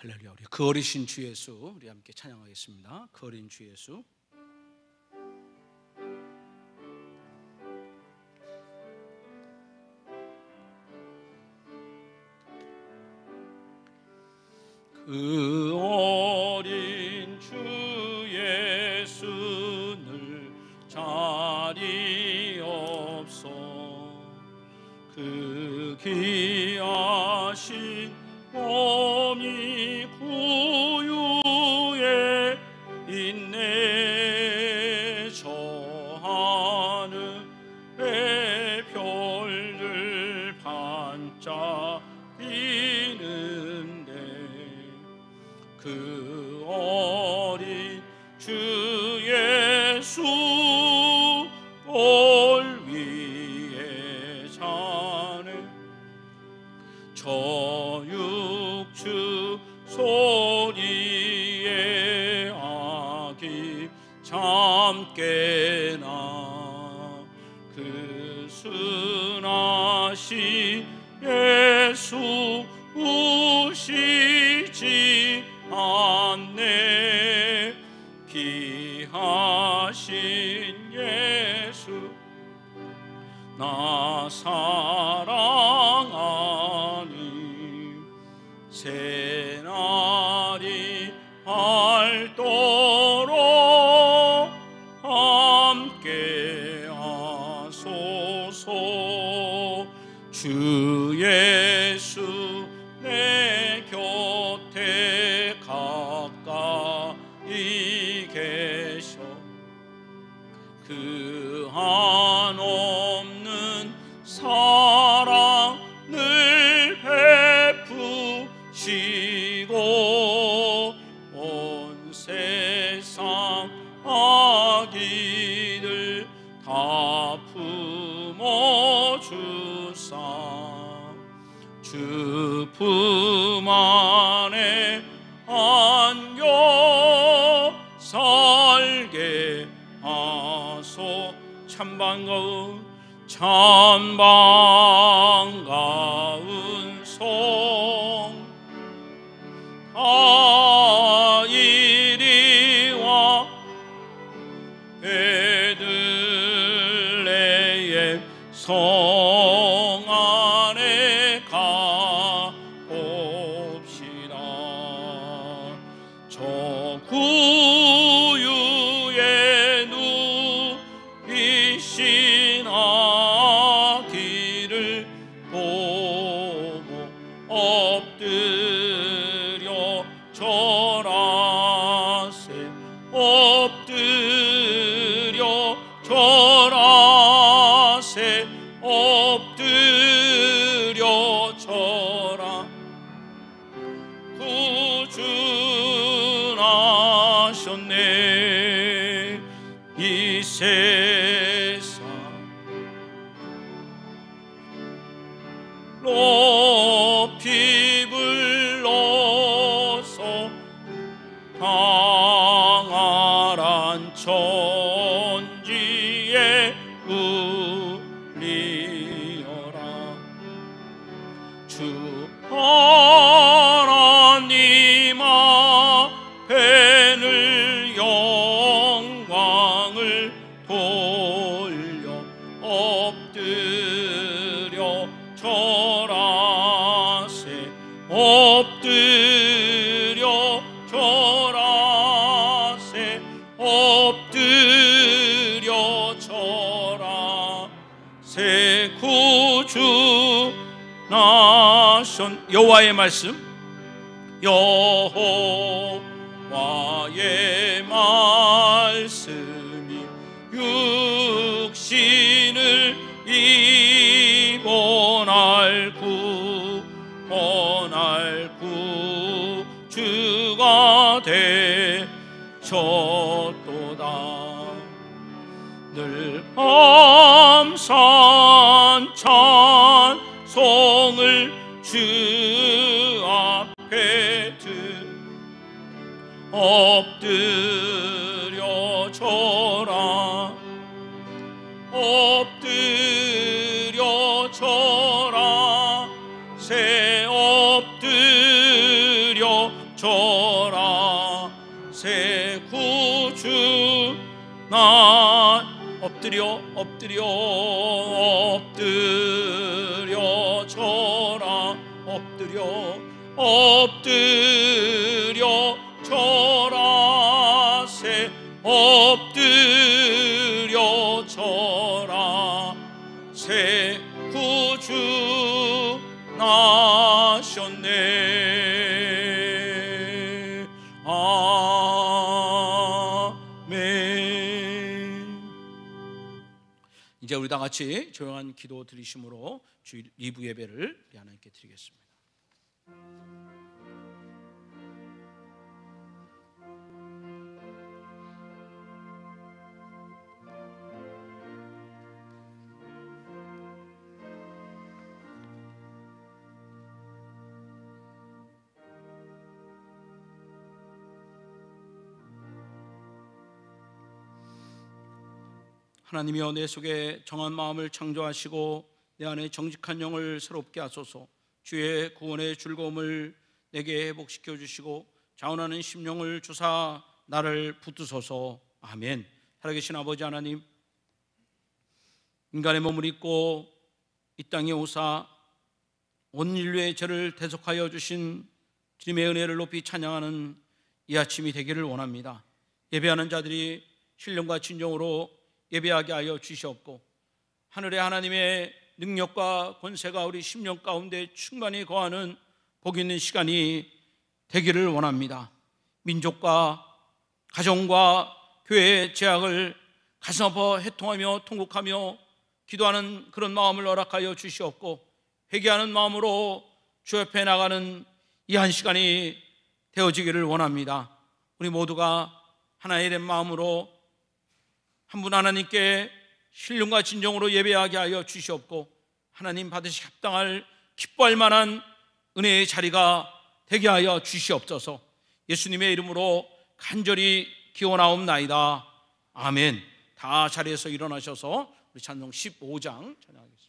할렐루야. 우리 그 어리신 주 예수 우리 함께 찬양하겠습니다. 그 어린 주 예수. 그 어린 주 예수 늘 자리 없어 그 귀하신 몸이 구유에 있네. 저 하늘의 별들 반짝이는데 그 어린 주 예수 돌 위에 사네. 저 육축 소리에 아기 잠깨나 그 순하신 예수 우시지 않네. 귀하신 예수 나 사랑하니 새날이 밝도록 함께 하소서. 주 예수 내 곁에 가까이 계셔 그 한없는 사랑을 베푸시고 온 세상 악인을 다 품어주사 주 품 안에 안겨 살게 하소. 참 반가운 송 다 이리와 베들레헴 성 안에 가봅시다. 저 구유에 누이신 아기를 보고 엎드려 절하세. 엎드려 절하세. 엎드려 절하. 구준하셨네. 이 세상 높이 불러서 강활한 천지에 울리어라. 주 하나님 앞에는 영광을 돌려 엎드려 절하세. 엎드려 절하세. 엎드려 절하세. 구주 나선 여호와의 말씀. 여호와의 말씀이 육신을 입어날 구원할 구주가 되셨도다. 늘 감사한 찬송을 주 앞에 엎드려 절하. 엎드려 절하. 새 엎드려 엎드려 절하 엎드려 절하세 엎드려 절하 새 구주 나셨네. 아멘. 이제 우리 다 같이 조용한 기도 드리심으로 주 리브 예배를 우리 하나님께 드리겠습니다. 하나님이여, 내 속에 정한 마음을 창조하시고 내 안에 정직한 영을 새롭게 하소서. 주의 구원의 즐거움을 내게 회복시켜 주시고 자원하는 심령을 주사 나를 붙드소서. 아멘. 살아계신 아버지 하나님, 인간의 몸을 입고 이 땅에 오사 온 인류의 죄를 대속하여 주신 주님의 은혜를 높이 찬양하는 이 아침이 되기를 원합니다. 예배하는 자들이 신령과 진정으로 예배하게 하여 주시옵고 하늘의 하나님의 능력과 권세가 우리 심령 가운데 충만히 거하는 복 있는 시간이 되기를 원합니다. 민족과 가정과 교회의 죄악을 가슴 아파 해통하며 통곡하며 기도하는 그런 마음을 허락하여 주시옵고 회개하는 마음으로 주 옆에 나가는 이 한 시간이 되어지기를 원합니다. 우리 모두가 하나의 된 마음으로 한 분 하나님께 신령과 진정으로 예배하게 하여 주시옵고 하나님 받으시 합당할 기뻐할 만한 은혜의 자리가 되게 하여 주시옵소서. 예수님의 이름으로 간절히 기원하옵나이다. 아멘. 다 자리에서 일어나셔서 우리 찬송 15장 찬양하겠습니다.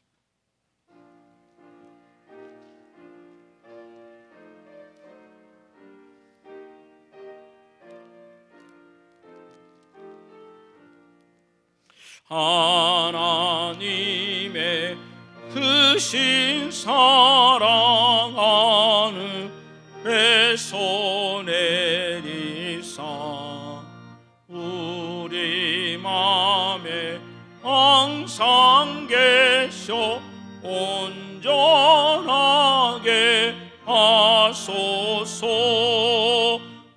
하나님의 크신 사랑하는 배소내리사 우리 맘에 항상 계셔 온전하게 하소서.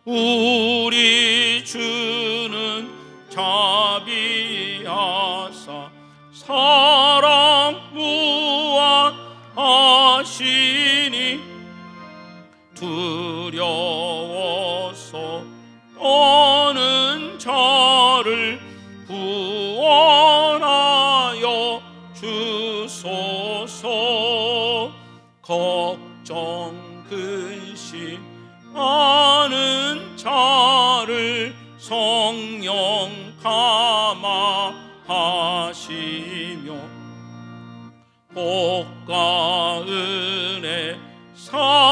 우리 주는 자비하사 사랑 무한하시니 두려워서 떠는 자를 구원하여 주소서. 걱정 근심 많은 자를 성령 감화하시며 복과 은혜 사랑받아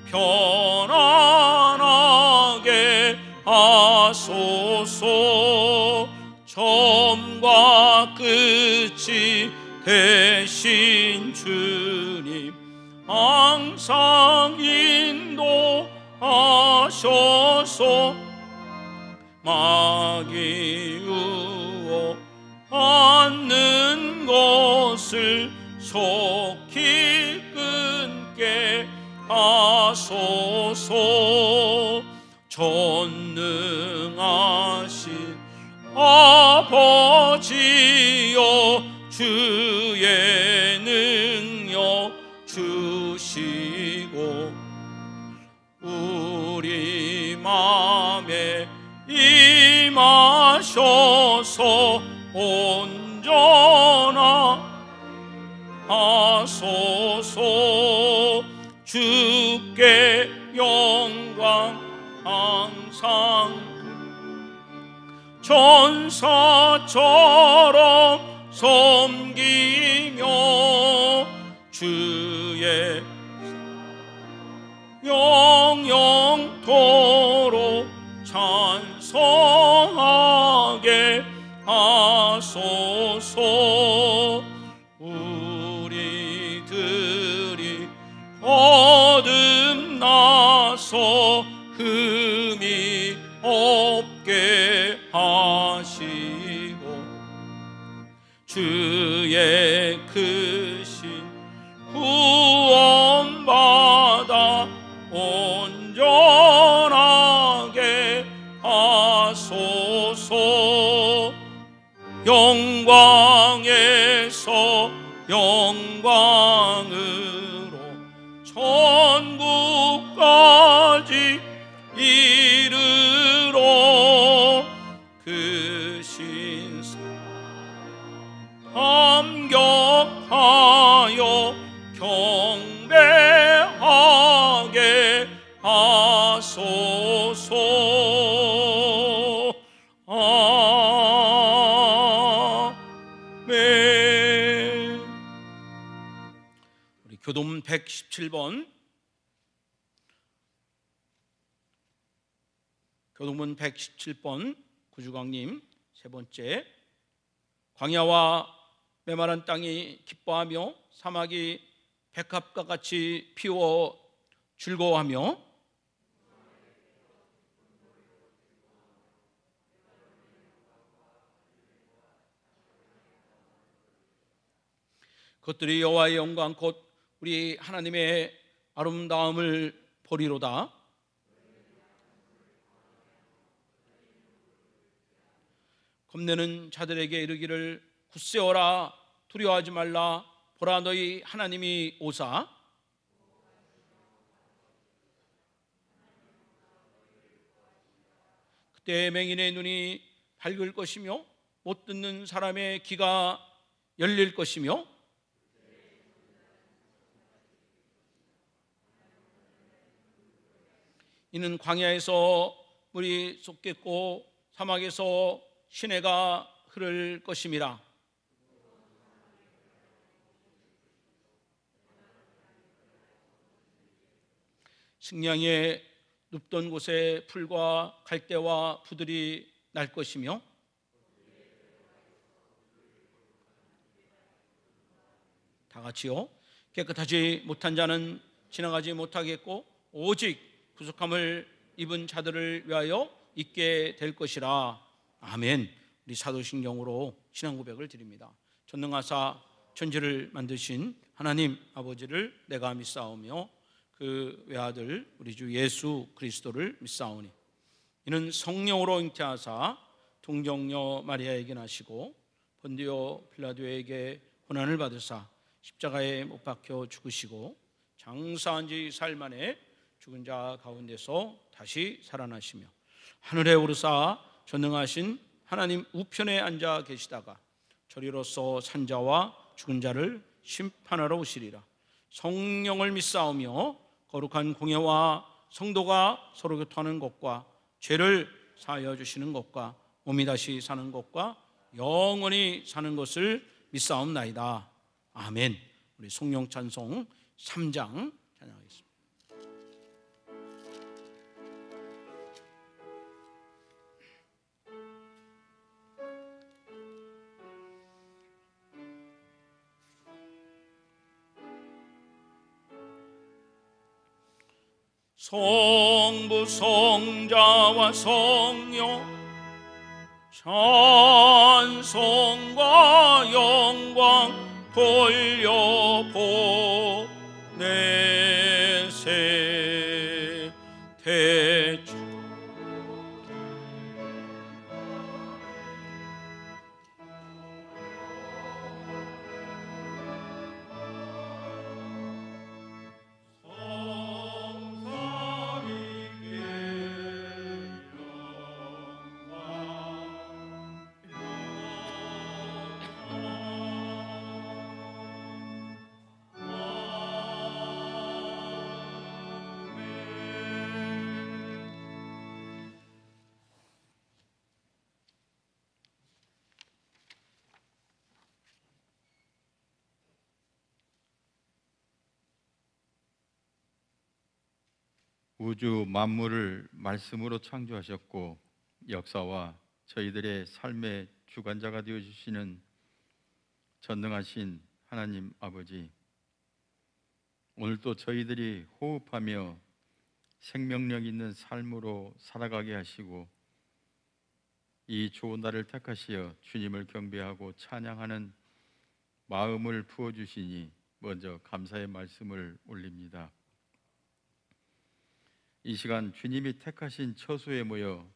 편안하게 하소서. 처음과 끝이 되신 주님 항상 인도하셔서 마귀 유혹하는 것을 속히 끊게 하소서. 전능하신 아버지여 주의 능력 주시고 우리 맘에 임하셔서 온전하소서. 주께 영광 항상 천사처럼 섬기며 주의 영영토록 찬송하 하게 하소서. 우리들이 거듭나서 흠이 없게 하시고 주의 크신 구원받아 온전하게 하소서. 영광에서 영광으로 천국까지 이르러 그 신사 감격하여 경배하게 하소서. 아멘. 우리 교도문 117번, 교도문 117번 구주광님 세 번째. 광야와 메마른 땅이 기뻐하며 사막이 백합과 같이 피워 즐거워하며 그것들이 여호와의 영광 곧 우리 하나님의 아름다움을 보리로다. 겁내는 자들에게 이르기를 굳세어라, 두려워하지 말라. 보라, 너희 하나님이 오사 그때 맹인의 눈이 밝을 것이며 못 듣는 사람의 귀가 열릴 것이며 이는 광야에서 물이 쏟겠고 사막에서 시내가 흐를 것임이라. 식량에 눕던 곳에 풀과 갈대와 푸들이 날 것이며 다 같이요. 깨끗하지 못한 자는 지나가지 못하겠고 오직 부족함을 입은 자들을 위하여 있게 될 것이라. 아멘. 우리 사도신경으로 신앙 고백을 드립니다. 전능하사 천지를 만드신 하나님 아버지를 내가 믿사오며 그 외아들 우리 주 예수 그리스도를 믿사오니 이는 성령으로 잉태하사 동정녀 마리아에게 나시고 본디오 빌라도에게 고난을 받으사 십자가에 못 박혀 죽으시고 장사한 지 사흘 만에 죽은 자 가운데서 다시 살아나시며 하늘에 오르사 전능하신 하나님 우편에 앉아 계시다가 저리로서 산 자와 죽은 자를 심판하러 오시리라. 성령을 믿사오며 거룩한 공예와 성도가 서로 교통하는 것과 죄를 사하여 주시는 것과 몸이 다시 사는 것과 영원히 사는 것을 믿사옵나이다. 아멘. 우리 성령 찬송 3장 찬양하겠습니다. 성부 성자와 성령 찬송과 영광 돌려보내세. 대충 우주 만물을 말씀으로 창조하셨고 역사와 저희들의 삶의 주관자가 되어주시는 전능하신 하나님 아버지, 오늘도 저희들이 호흡하며 생명력 있는 삶으로 살아가게 하시고 이 좋은 날을 택하시어 주님을 경배하고 찬양하는 마음을 부어주시니 먼저 감사의 말씀을 올립니다. 이 시간 주님이 택하신 처소에 모여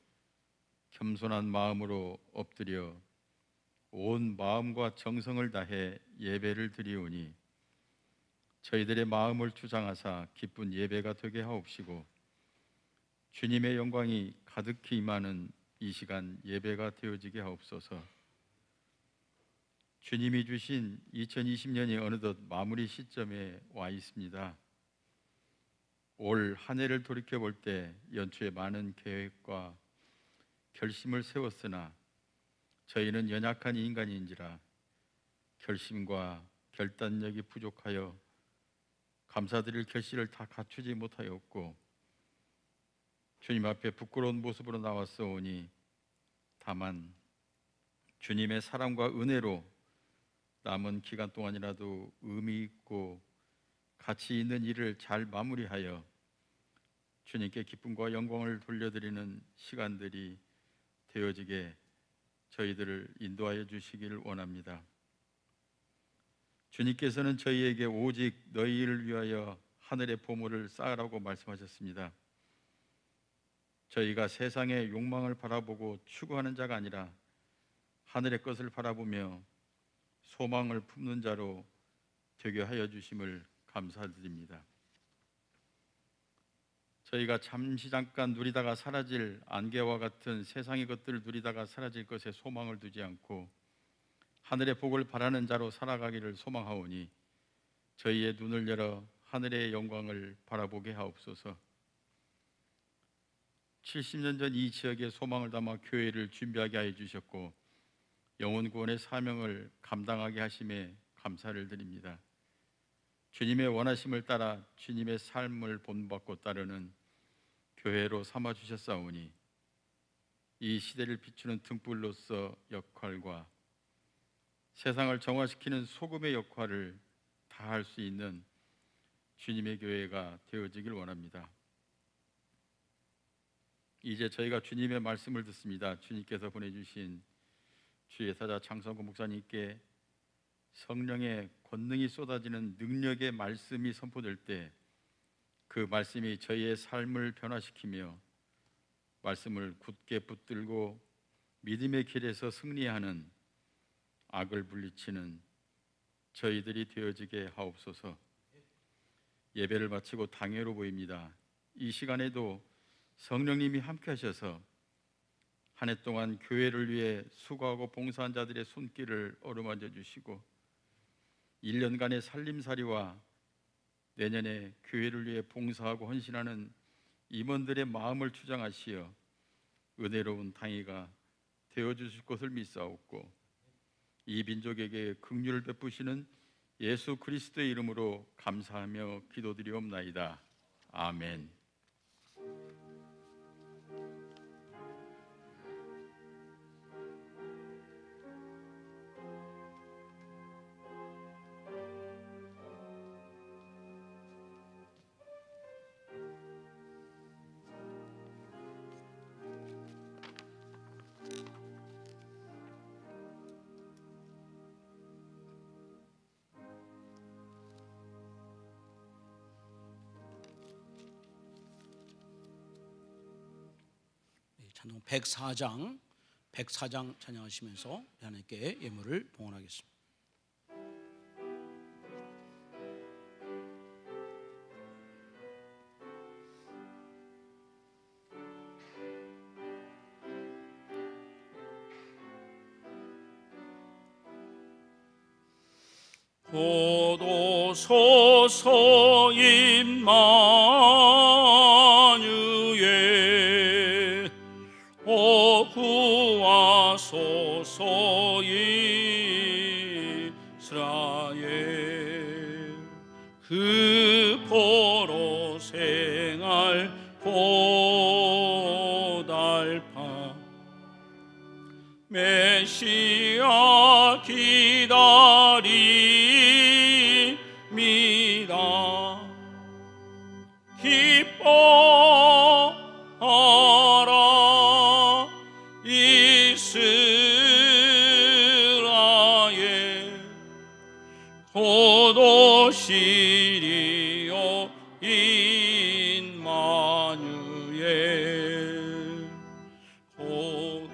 겸손한 마음으로 엎드려 온 마음과 정성을 다해 예배를 드리오니 저희들의 마음을 주장하사 기쁜 예배가 되게 하옵시고 주님의 영광이 가득히 임하는 이 시간 예배가 되어지게 하옵소서. 주님이 주신 2020년이 어느덧 마무리 시점에 와 있습니다. 올 한 해를 돌이켜볼 때 연초에 많은 계획과 결심을 세웠으나 저희는 연약한 인간인지라 결심과 결단력이 부족하여 감사드릴 결실을 다 갖추지 못하였고 주님 앞에 부끄러운 모습으로 나왔사오니 다만 주님의 사랑과 은혜로 남은 기간 동안이라도 의미 있고 가치 있는 일을 잘 마무리하여 주님께 기쁨과 영광을 돌려드리는 시간들이 되어지게 저희들을 인도하여 주시기를 원합니다. 주님께서는 저희에게 오직 너희를 위하여 하늘의 보물을 쌓으라고 말씀하셨습니다. 저희가 세상의 욕망을 바라보고 추구하는 자가 아니라 하늘의 것을 바라보며 소망을 품는 자로 되게 하여 주심을 감사드립니다. 저희가 잠시 잠깐 누리다가 사라질 안개와 같은 세상의 것들을 누리다가 사라질 것에 소망을 두지 않고 하늘의 복을 바라는 자로 살아가기를 소망하오니 저희의 눈을 열어 하늘의 영광을 바라보게 하옵소서. 70년 전 이 지역에 소망을 담아 교회를 준비하게 하여 주셨고 영혼 구원의 사명을 감당하게 하심에 감사를 드립니다. 주님의 원하심을 따라 주님의 삶을 본받고 따르는 교회로 삼아 주셨사오니 이 시대를 비추는 등불로서 역할과 세상을 정화시키는 소금의 역할을 다할 수 있는 주님의 교회가 되어지길 원합니다. 이제 저희가 주님의 말씀을 듣습니다. 주님께서 보내주신 주의 사자 장성구 목사님께 성령의 권능이 쏟아지는 능력의 말씀이 선포될 때 그 말씀이 저희의 삶을 변화시키며 말씀을 굳게 붙들고 믿음의 길에서 승리하는 악을 물리치는 저희들이 되어지게 하옵소서. 예배를 마치고 당회로 보입니다. 이 시간에도 성령님이 함께 하셔서 한 해 동안 교회를 위해 수고하고 봉사한 자들의 손길을 어루만져 주시고 1년간의 살림살이와 내년에 교회를 위해 봉사하고 헌신하는 임원들의 마음을 추장하시어 은혜로운 당회가 되어주실 것을 믿사옵고 이 민족에게 긍휼을 베푸시는 예수 그리스도의 이름으로 감사하며 기도드리옵나이다. 아멘. 찬송 104장 찬양하시면서 하나님께 예물을 봉헌하겠습니다. 보도소서 임마누엘 오 구하소서 이스라엘 그 포로 생활 보달파 메시아 기다립니다. 기뻐하라 이스라엘, 곧 오시리요 임마누엘. 곧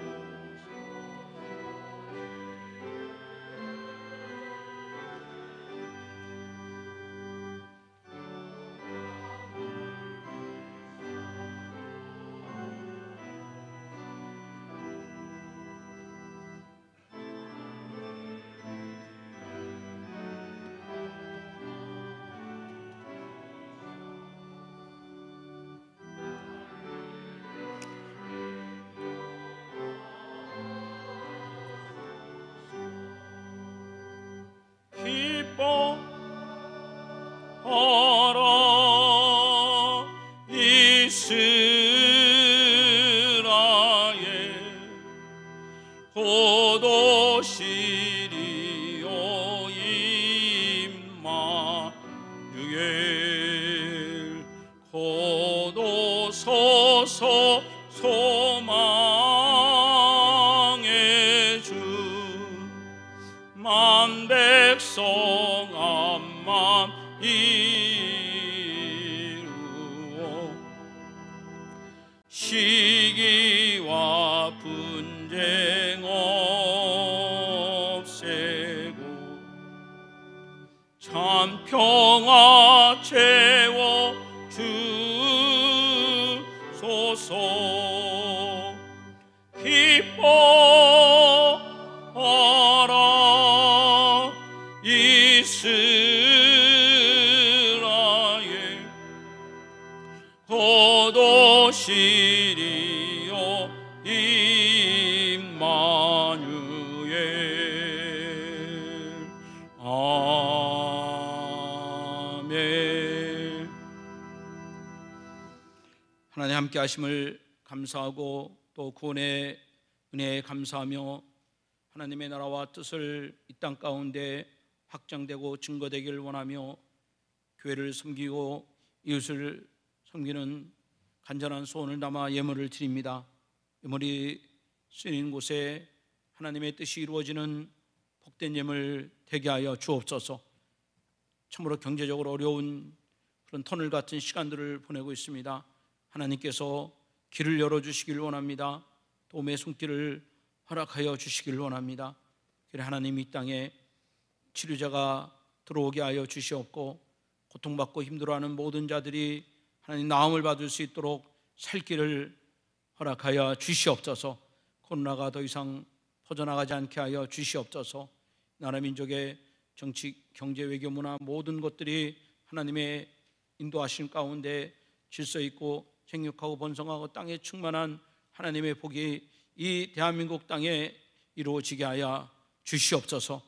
기뻐하라 이스라엘, 곧 오시리요 임마누엘. 곧 오소서 소망의 주, 만 백성 암만 이루어 시기와 분쟁 없애고 참 평화 채워 주소서. 기뻐하라 이스라엘, 곧 오시리요 임마누엘. 아멘. 하나님 함께 하심을 감사하고 또 구원의 은혜에 감사하며 하나님의 나라와 뜻을 이 땅 가운데 확장되고 증거되기를 원하며 교회를 섬기고 이웃을 섬기는 간절한 소원을 담아 예물을 드립니다. 예물이 쓰이는 곳에 하나님의 뜻이 이루어지는 복된 예물 되게 하여 주옵소서. 참으로 경제적으로 어려운 그런 터널 같은 시간들을 보내고 있습니다. 하나님께서 길을 열어주시기를 원합니다. 도움의 손길을 허락하여 주시기를 원합니다. 그래 하나님 이 땅에 치료자가 들어오게 하여 주시옵고 고통받고 힘들어하는 모든 자들이 하나님 나음을 받을 수 있도록 살 길을 허락하여 주시옵소서. 코로나가 더 이상 퍼져나가지 않게 하여 주시옵소서. 나라 민족의 정치, 경제, 외교, 문화 모든 것들이 하나님의 인도하심 가운데 질서 있고 생육하고 번성하고 땅에 충만한 하나님의 복이 이 대한민국 땅에 이루어지게 하여 주시옵소서.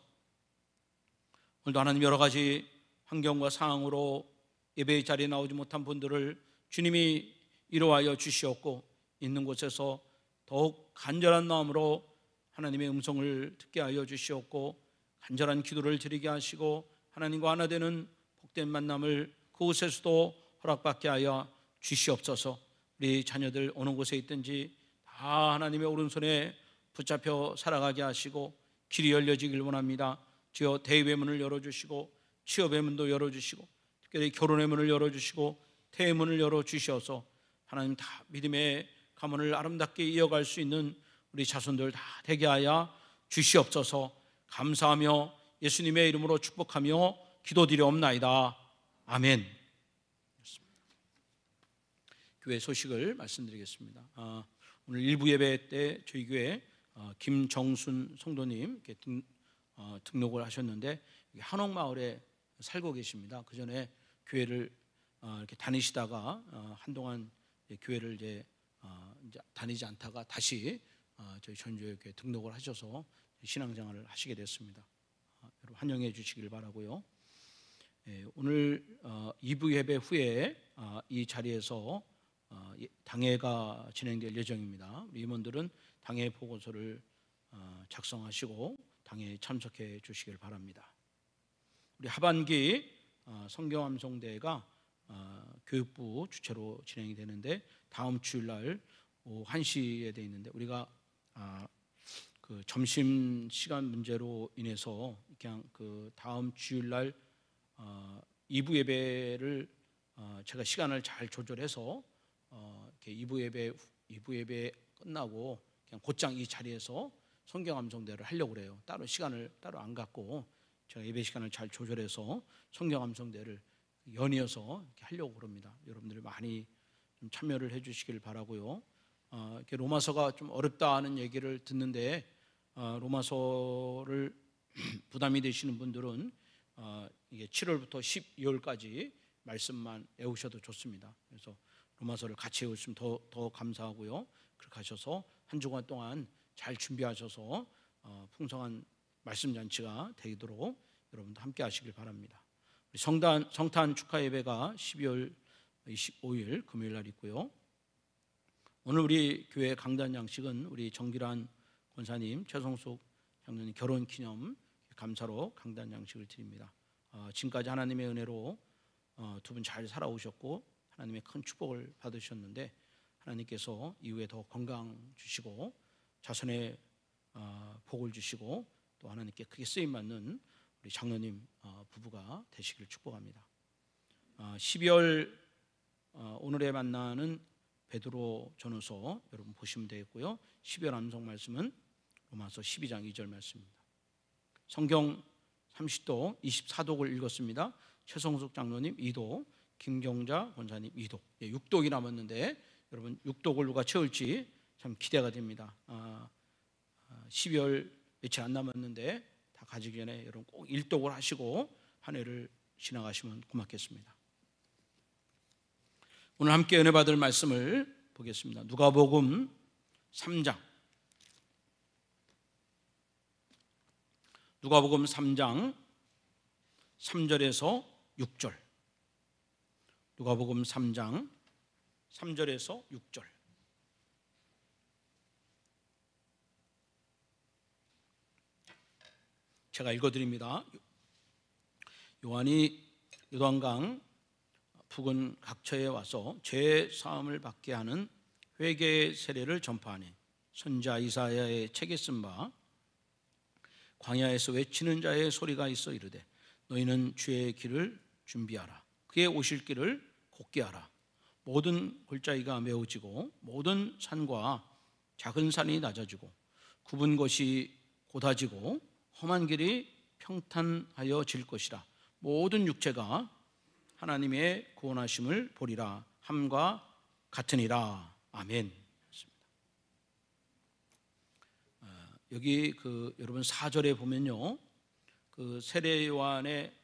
오늘도 하나님 여러 가지 환경과 상황으로 예배의 자리에 나오지 못한 분들을 주님이 이루하여 주시옵고 있는 곳에서 더욱 간절한 마음으로 하나님의 음성을 듣게 하여 주시옵고 간절한 기도를 드리게 하시고 하나님과 하나 되는 복된 만남을 그곳에서도 허락받게 하여 주시옵소서. 우리 자녀들 어느 곳에 있든지 다 하나님의 오른손에 붙잡혀 살아가게 하시고 길이 열려지길 원합니다. 주여 대입의 문을 열어주시고 취업의 문도 열어주시고 특별히 결혼의 문을 열어주시고 태의 문을 열어주셔서 하나님 다 믿음의 가문을 아름답게 이어갈 수 있는 우리 자손들 다 되게 하여 주시옵소서. 감사하며 예수님의 이름으로 축복하며 기도드리옵나이다. 아멘. 교회 소식을 말씀드리겠습니다. 오늘 일부 예배 때 저희 교회 김정순 성도님 등록을 하셨는데 한옥마을에 살고 계십니다. 그 전에 교회를 이렇게 다니시다가 한동안 교회를 이제 다니지 않다가 다시 저희 전주교회 등록을 하셔서 신앙생활을 하시게 됐습니다. 여러분 환영해 주시길 바라고요. 오늘 2부 예배 후에 이 자리에서 당회가 진행될 예정입니다. 우리 임원들은 당회 보고서를 작성하시고 당에 참석해 주시길 바랍니다. 우리 하반기 성경 암송대회가 교육부 주최로 진행이 되는데 다음 주일날 오후 1시에 돼 있는데 우리가 그 점심 시간 문제로 인해서 그냥 그 다음 주일날 2부 예배를 제가 시간을 잘 조절해서 이렇게 2부 예배 끝나고 그냥 곧장 이 자리에서 성경 암송대를 하려고 그래요. 따로 시간을 따로 안 갖고 제가 예배 시간을 잘 조절해서 성경 암송대를 연이어서 이렇게 하려고 그럽니다. 여러분들이 많이 좀 참여를 해주시길 바라고요. 이렇게 로마서가 좀 어렵다는 얘기를 듣는데 로마서를 부담이 되시는 분들은 이게 7월부터 12월까지 말씀만 외우셔도 좋습니다. 그래서 로마서를 같이 외우시면 더 감사하고요. 그렇게 하셔서 한 주간 동안 잘 준비하셔서 풍성한 말씀 잔치가 되도록 여러분도 함께 하시길 바랍니다. 우리 성탄 축하 예배가 12월 25일 금요일 날 있고요. 오늘 우리 교회 강단 양식은 우리 정기란 권사님, 최성숙 장로님 결혼 기념 감사로 강단 양식을 드립니다. 지금까지 하나님의 은혜로 두 분 잘 살아오셨고 하나님의 큰 축복을 받으셨는데 하나님께서 이후에 더 건강 주시고 자손의 복을 주시고 또 하나님께 크게 쓰임 받는 우리 장로님 부부가 되시기를 축복합니다. 12월 오늘에 만나는 베드로 전후서 여러분 보시면 되겠고요. 12월 암송 말씀은 로마서 12장 2절 말씀입니다. 성경 30독 24독을 읽었습니다. 최성숙 장로님 2독, 김경자 권사님 2독, 6독이 남았는데 여러분 6독을 누가 채울지 참 기대가 됩니다. 12월 며칠 안 남았는데 다 가지기 전에 여러분 꼭 1독을 하시고 한 해를 지나가시면 고맙겠습니다. 오늘 함께 은혜 받을 말씀을 보겠습니다. 누가복음 3장. 누가복음 3장 3절에서 6절. 누가복음 3장 3절에서 6절. 제가 읽어드립니다. 요한이 요단강 부근 각처에 와서 죄 사함을 받게 하는 회개의 세례를 전파하니 선지자 이사야의 책에 쓴 바 광야에서 외치는 자의 소리가 있어 이르되 너희는 주의 길을 준비하라. 그의 오실 길을 곧게 하라. 모든 골짜기가 메워지고 모든 산과 작은 산이 낮아지고 굽은 것이 곧아지고 험한 길이 평탄하여질 것이라. 모든 육체가 하나님의 구원하심을 보리라 함과 같으니라. 아멘. 여기 여러분 4절에 보면요, 그 세례 요한의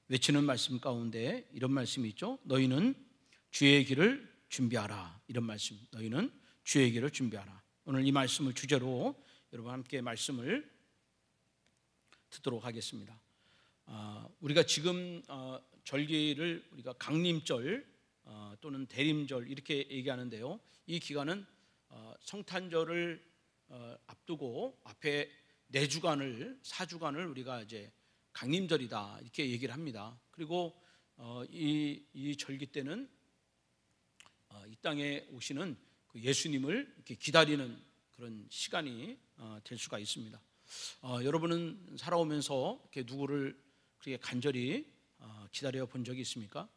외치는 말씀 가운데 이런 말씀이 있죠. 너희는 주의 길을 준비하라. 이런 말씀. 너희는 주의 길을 준비하라. 오늘 이 말씀을 주제로 여러분 함께 말씀을 듣도록 하겠습니다. 우리가 지금 절기를 우리가 강림절 또는 대림절 이렇게 얘기하는데요. 이 기간은 성탄절을 앞두고 앞에 4주간을 우리가 이제 강림절이다 이렇게 얘기를 합니다. 그리고 이 절기 때는 이 땅에 오시는 그 예수님을 이렇게 기다리는 그런 시간이 될 수가 있습니다. 여러분은 살아오면서 이렇게 누구를 그렇게 간절히 기다려 본 적이 있습니까?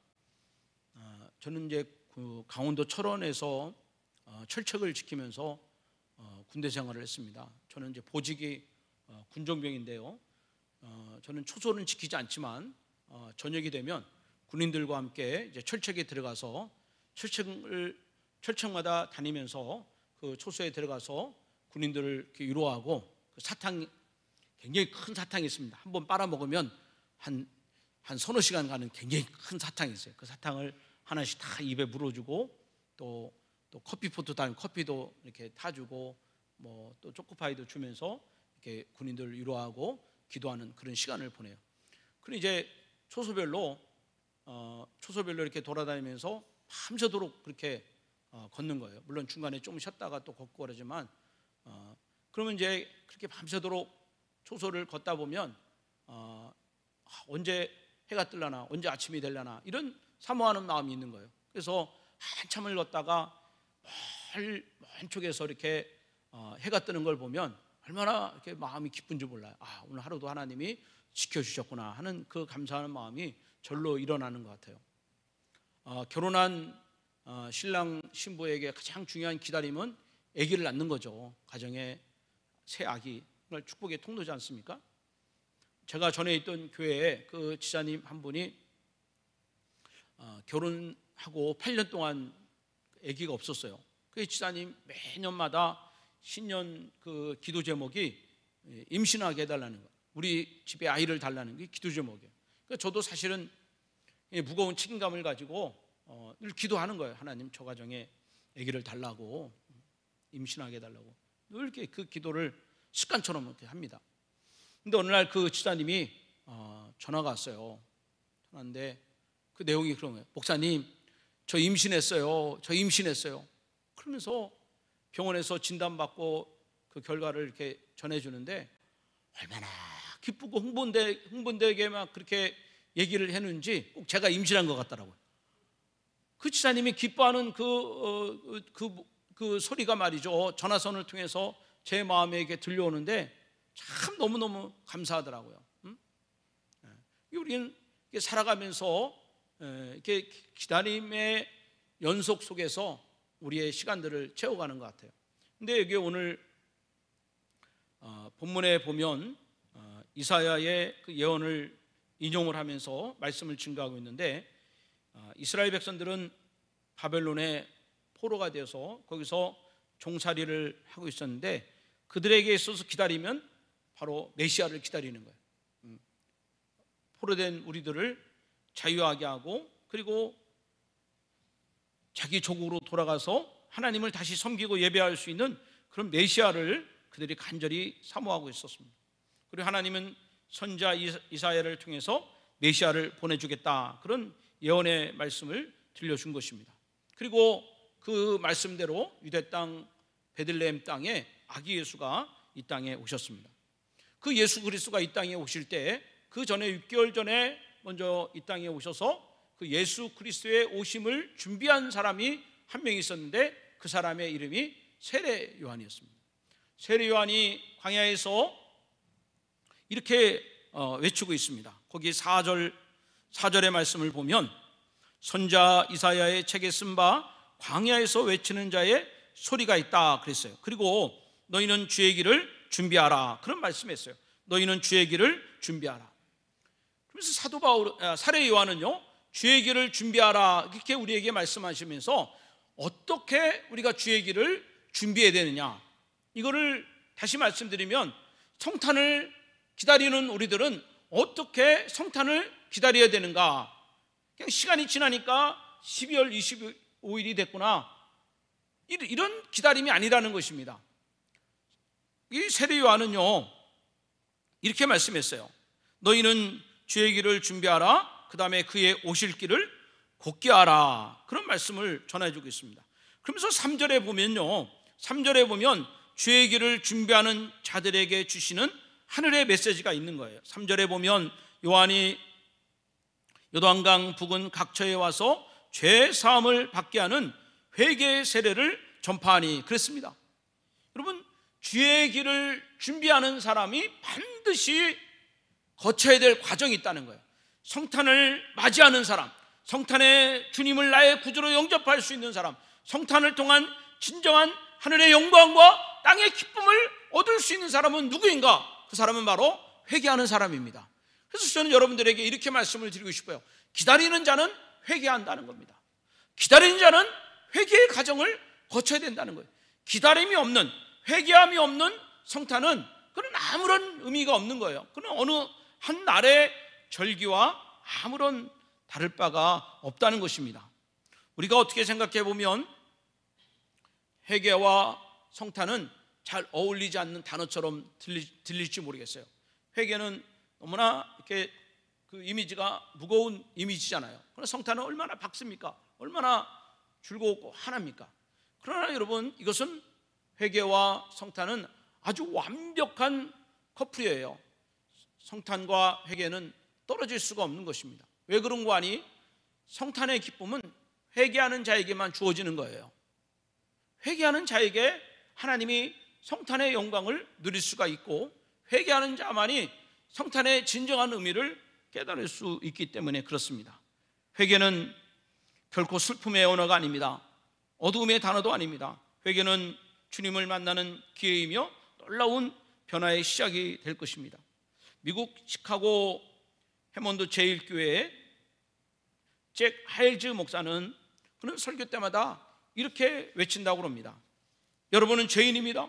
저는 이제 그 강원도 철원에서 철책을 지키면서 군대 생활을 했습니다. 저는 이제 보직이 군종병인데요. 저는 초소는 지키지 않지만 저녁이 되면 군인들과 함께 이제 철책에 들어가서 철책마다 다니면서 그 초소에 들어가서 군인들을 이렇게 위로하고 그 사탕 굉장히 큰 사탕이 있습니다. 한번 빨아먹으면 한 서너 시간 가는 굉장히 큰 사탕이 있어요. 그 사탕을 하나씩 다 입에 물어주고 또 커피포트 단 커피도 이렇게 타주고 뭐 또 초코파이도 주면서 이렇게 군인들을 위로하고 기도하는 그런 시간을 보내요. 그리고 이제 초소별로 이렇게 돌아다니면서 밤새도록 그렇게 걷는 거예요. 물론 중간에 좀 쉬었다가 또 걷고 그러지만 그러면 이제 그렇게 밤새도록 초소를 걷다 보면 언제 해가 뜰려나, 언제 아침이 되려나, 이런 사모하는 마음이 있는 거예요. 그래서 한참을 걷다가 먼 쪽에서 이렇게 해가 뜨는 걸 보면 얼마나 이렇게 마음이 기쁜지 몰라요. 오늘 하루도 하나님이 지켜주셨구나 하는 그 감사하는 마음이 절로 일어나는 것 같아요. 결혼한 신랑 신부에게 가장 중요한 기다림은 아기를 낳는 거죠. 가정에 새 아기, 정말 축복의 통로지 않습니까? 제가 전에 있던 교회에 그 지사님 한 분이 결혼하고 8년 동안 아기가 없었어요. 그 지사님 매년마다 신년 그 기도 제목이 임신하게 해달라는 거예요. 우리 집에 아이를 달라는 게 기도 제목이에요. 그러니까 저도 사실은 무거운 책임감을 가지고 늘 기도하는 거예요. 하나님, 저 가정에 아기를 달라고, 임신하게 해달라고 늘 이렇게 그 기도를 습관처럼 이렇게 합니다. 근데 어느 날 그 지사님이 전화가 왔어요. 전화인데 그 내용이 그런 거예요. 목사님, 저 임신했어요. 그러면서 병원에서 진단받고 그 결과를 이렇게 전해주는데 얼마나 기쁘고 흥분되게 막 그렇게 얘기를 했는지 꼭 제가 임신한 것 같더라고요. 그 지사님이 기뻐하는 그 소리가 말이죠, 전화선을 통해서 제 마음에게 들려오는데 참 너무너무 감사하더라고요. 우리는 살아가면서 이렇게 기다림의 연속 속에서 우리의 시간들을 채워가는 것 같아요. 근데 여기 오늘 본문에 보면 이사야의 그 예언을 인용을 하면서 말씀을 증거하고 있는데, 이스라엘 백성들은 바벨론의 포로가 되어서 거기서 종살이를 하고 있었는데, 그들에게 있어서 기다리면 바로 메시아를 기다리는 거예요. 포로된 우리들을 자유하게 하고, 그리고 자기 조국으로 돌아가서 하나님을 다시 섬기고 예배할 수 있는 그런 메시아를 그들이 간절히 사모하고 있었습니다. 그리고 하나님은 선지자 이사야를 통해서 메시아를 보내주겠다, 그런 예언의 말씀을 들려준 것입니다. 그리고 그 말씀대로 유대 땅 베들레헴 땅에 아기 예수가 이 땅에 오셨습니다. 그 예수 그리스도가 이 땅에 오실 때 그 전에 6개월 전에 먼저 이 땅에 오셔서 그 예수 그리스도의 오심을 준비한 사람이 한 명 있었는데, 그 사람의 이름이 세례 요한이었습니다. 세례 요한이 광야에서 이렇게 외치고 있습니다. 거기 4절의 말씀을 보면 선지자 이사야의 책에 쓴 바 광야에서 외치는 자의 소리가 있다 그랬어요. 그리고 너희는 주의 길을 준비하라, 그런 말씀했어요. 너희는 주의 길을 준비하라. 그래서 사례 요한은요, 주의 길을 준비하라 이렇게 우리에게 말씀하시면서 어떻게 우리가 주의 길을 준비해야 되느냐, 이거를 다시 말씀드리면, 성탄을 기다리는 우리들은 어떻게 성탄을 기다려야 되는가. 그냥 시간이 지나니까 12월 25일이 됐구나, 이런 기다림이 아니라는 것입니다. 이 세례 요한은요 이렇게 말씀했어요. 너희는 주의 길을 준비하라, 그 다음에 그의 오실 길을 곧게 하라, 그런 말씀을 전해주고 있습니다. 그러면서 3절에 보면 주의 길을 준비하는 자들에게 주시는 하늘의 메시지가 있는 거예요. 3절에 보면 요한이 요단강 부근 각처에 와서 죄 사함을 받게 하는 회개의 세례를 전파하니 그랬습니다. 여러분, 주의 길을 준비하는 사람이 반드시 거쳐야 될 과정이 있다는 거예요. 성탄을 맞이하는 사람, 성탄의 주님을 나의 구주로 영접할 수 있는 사람, 성탄을 통한 진정한 하늘의 영광과 땅의 기쁨을 얻을 수 있는 사람은 누구인가? 그 사람은 바로 회개하는 사람입니다. 그래서 저는 여러분들에게 이렇게 말씀을 드리고 싶어요. 기다리는 자는 회개한다는 겁니다. 기다리는 자는 회개의 과정을 거쳐야 된다는 거예요. 기다림이 없는, 회개함이 없는 성탄은 그런 아무런 의미가 없는 거예요. 그는 어느 한 날의 절기와 아무런 다를 바가 없다는 것입니다. 우리가 어떻게 생각해 보면 회개와 성탄은 잘 어울리지 않는 단어처럼 들릴지 모르겠어요. 회개는 너무나 이렇게 그 이미지가 무거운 이미지잖아요. 그러나 성탄은 얼마나 밝습니까? 얼마나 즐겁고 환합니까? 그러나 여러분, 이것은 회개와 성탄은 아주 완벽한 커플이에요. 성탄과 회개는 떨어질 수가 없는 것입니다. 왜 그런 거 아니? 성탄의 기쁨은 회개하는 자에게만 주어지는 거예요. 회개하는 자에게 하나님이 성탄의 영광을 누릴 수가 있고, 회개하는 자만이 성탄의 진정한 의미를 깨달을 수 있기 때문에 그렇습니다. 회개는 결코 슬픔의 언어가 아닙니다. 어두움의 단어도 아닙니다. 회개는 주님을 만나는 기회이며 놀라운 변화의 시작이 될 것입니다. 미국 시카고 해몬드 제1교회의 잭 하일즈 목사는 그는 설교 때마다 이렇게 외친다고 합니다. 여러분은 죄인입니다.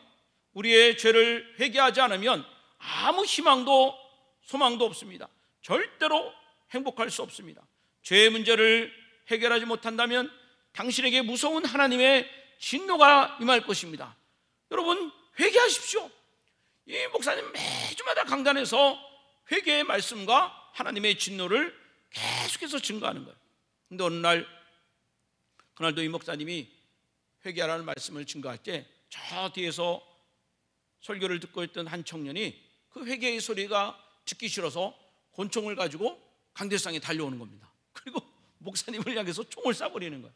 우리의 죄를 회개하지 않으면 아무 희망도 소망도 없습니다. 절대로 행복할 수 없습니다. 죄의 문제를 해결하지 못한다면 당신에게 무서운 하나님의 진노가 임할 것입니다. 여러분, 회개하십시오. 이 목사님 매주마다 강단에서 회개의 말씀과 하나님의 진노를 계속해서 증거하는 거예요. 근데 어느 날, 그날도 이 목사님이 회개하라는 말씀을 증거할 때 저 뒤에서 설교를 듣고 있던 한 청년이 그 회개의 소리가 듣기 싫어서 권총을 가지고 강대상에 달려오는 겁니다. 그리고 목사님을 향해서 총을 쏴버리는 거예요.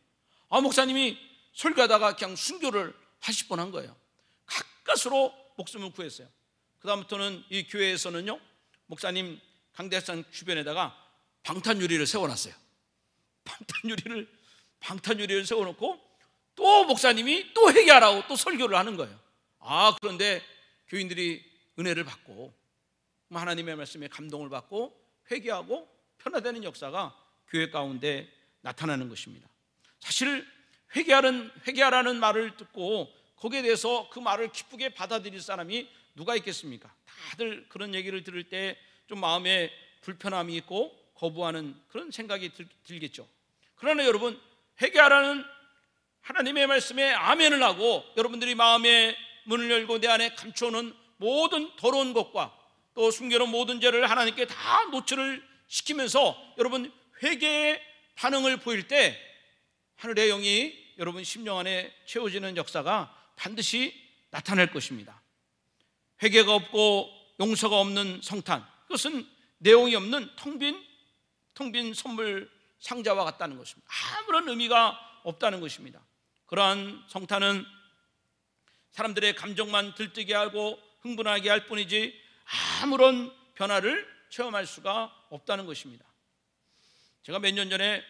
목사님이 설교하다가 그냥 순교를 하실 뻔한 거예요. 가까스로 목숨을 구했어요. 그 다음부터는 이 교회에서는요, 목사님 강대상 주변에다가 방탄유리를 세워놨어요. 방탄유리를 세워놓고 또 목사님이 또 회개하라고 또 설교를 하는 거예요. 그런데 교인들이 은혜를 받고 하나님의 말씀에 감동을 받고 회개하고 변화되는 역사가 교회 가운데 나타나는 것입니다. 사실 회개하라는 말을 듣고 거기에 대해서 그 말을 기쁘게 받아들일 사람이 누가 있겠습니까? 다들 그런 얘기를 들을 때 좀 마음에 불편함이 있고 거부하는 그런 생각이 들겠죠. 그러나 여러분, 회개하라는 하나님의 말씀에 아멘을 하고 여러분들이 마음의 문을 열고 내 안에 감춰놓은 모든 더러운 것과 또 숨겨놓은 모든 죄를 하나님께 다 노출을 시키면서 여러분 회개의 반응을 보일 때 하늘의 영이 여러분 심령 안에 채워지는 역사가 반드시 나타날 것입니다. 회개가 없고 용서가 없는 성탄, 그것은 내용이 없는 텅 빈 선물 상자와 같다는 것입니다. 아무런 의미가 없다는 것입니다. 그러한 성탄은 사람들의 감정만 들뜨게 하고 흥분하게 할 뿐이지 아무런 변화를 체험할 수가 없다는 것입니다. 제가 몇 년 전에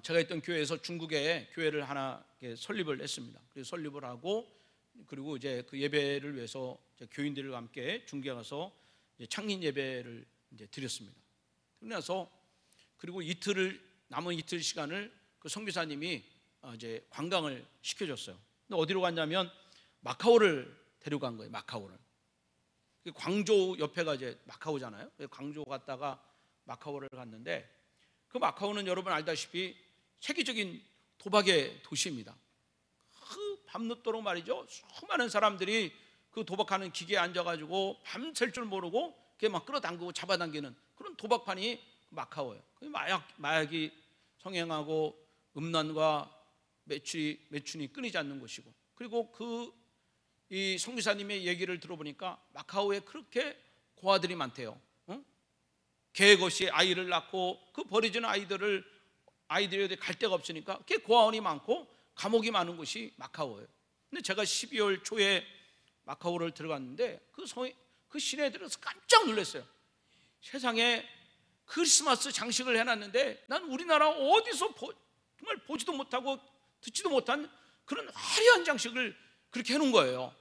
제가 있던 교회에서 중국에 교회를 하나 설립을 했습니다. 그래서 설립을 하고 그리고 이제 그 예배를 위해서 교인들과 함께 중국에 가서 창립 예배를 이제 드렸습니다. 그러나서 그리고 남은 이틀 시간을 그 선교사님이 이제 관광을 시켜줬어요. 근데 어디로 갔냐면 마카오를 데려간 거예요. 마카오를. 광저우 옆에가 이제 마카오잖아요. 광저우 갔다가 마카오를 갔는데 그 마카오는 여러분 알다시피 세계적인 도박의 도시입니다. 그 밤늦도록 말이죠. 수많은 사람들이 그 도박하는 기계에 앉아가지고 밤샐 줄 모르고 그게 막 끌어당기고 잡아당기는 그런 도박판이 마카오예요. 마약이 성행하고 음란과 매춘이 끊이지 않는 곳이고, 그리고 이 선교사님의 얘기를 들어보니까 마카오에 그렇게 고아들이 많대요. 계획 없이 아이를 낳고 그 버려진 아이들이 어디 갈 데가 없으니까 그게 고아원이 많고 감옥이 많은 곳이 마카오예요. 근데 제가 12월 초에 마카오를 들어갔는데 그 시내에 들어서 깜짝 놀랐어요. 세상에 크리스마스 장식을 해놨는데 난 우리나라 어디서 정말 보지도 못하고 듣지도 못한 그런 화려한 장식을 그렇게 해놓은 거예요.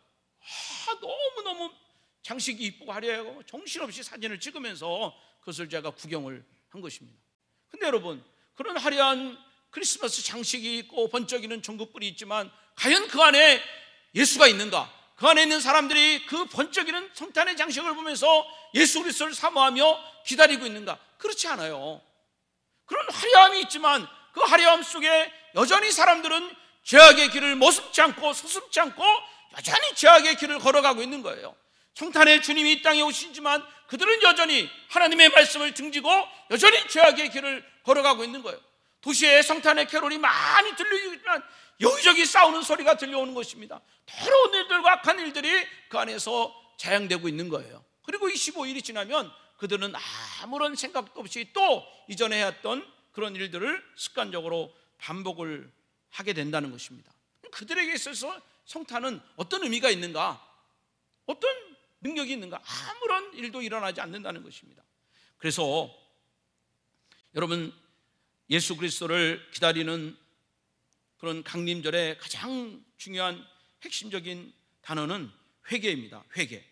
너무너무 장식이 이쁘고 화려하고 정신없이 사진을 찍으면서 그것을 제가 구경을 한 것입니다. 근데 여러분, 그런 화려한 크리스마스 장식이 있고 번쩍이는 전국불이 있지만 과연 그 안에 예수가 있는가? 그 안에 있는 사람들이 그 번쩍이는 성탄의 장식을 보면서 예수 그리스도를 사모하며 기다리고 있는가? 그렇지 않아요. 그런 화려함이 있지만 그 화려함 속에 여전히 사람들은 죄악의 길을 머습지 않고 서슴지 않고 여전히 죄악의 길을 걸어가고 있는 거예요. 성탄의 주님이 이 땅에 오시지만 그들은 여전히 하나님의 말씀을 등지고 여전히 죄악의 길을 걸어가고 있는 거예요. 도시에 성탄의 캐롤이 많이 들리지만 여기저기 싸우는 소리가 들려오는 것입니다. 더러운 일들과 악한 일들이 그 안에서 자양되고 있는 거예요. 그리고 25일이 지나면 그들은 아무런 생각도 없이 또 이전에 해왔던 그런 일들을 습관적으로 반복을 하게 된다는 것입니다. 그들에게 있어서 성탄은 어떤 의미가 있는가? 어떤 능력이 있는가? 아무런 일도 일어나지 않는다는 것입니다. 그래서 여러분, 예수 그리스도를 기다리는 그런 강림절의 가장 중요한 핵심적인 단어는 회개입니다. 회개.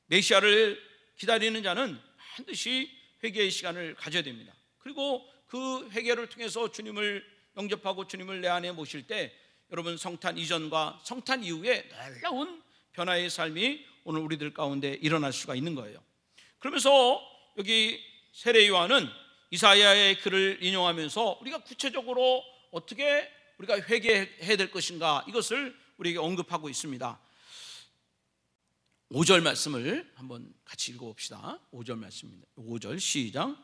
메시아를 기다리는 자는 반드시 회개의 시간을 가져야 됩니다. 그리고 그 회개를 통해서 주님을 영접하고 주님을 내 안에 모실 때 여러분, 성탄 이전과 성탄 이후에 놀라운 변화의 삶이 오늘 우리들 가운데 일어날 수가 있는 거예요. 그러면서 여기 세례 요한은 이사야의 글을 인용하면서 우리가 구체적으로 어떻게 우리가 회개해야 될 것인가, 이것을 우리에게 언급하고 있습니다. 5절 말씀을 한번 같이 읽어봅시다. 5절 말씀입니다. 5절 시작.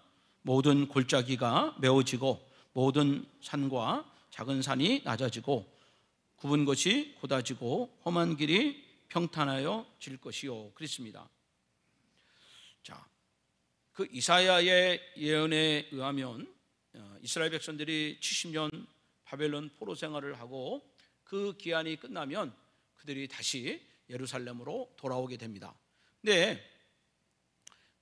모든 골짜기가 메워지고 모든 산과 작은 산이 낮아지고 굽은 것이 곧아지고 험한 길이 평탄하여 질 것이요. 그렇습니다. 자, 그 이사야의 예언에 의하면 이스라엘 백성들이 70년 바벨론 포로 생활을 하고 그 기한이 끝나면 그들이 다시 예루살렘으로 돌아오게 됩니다. 근데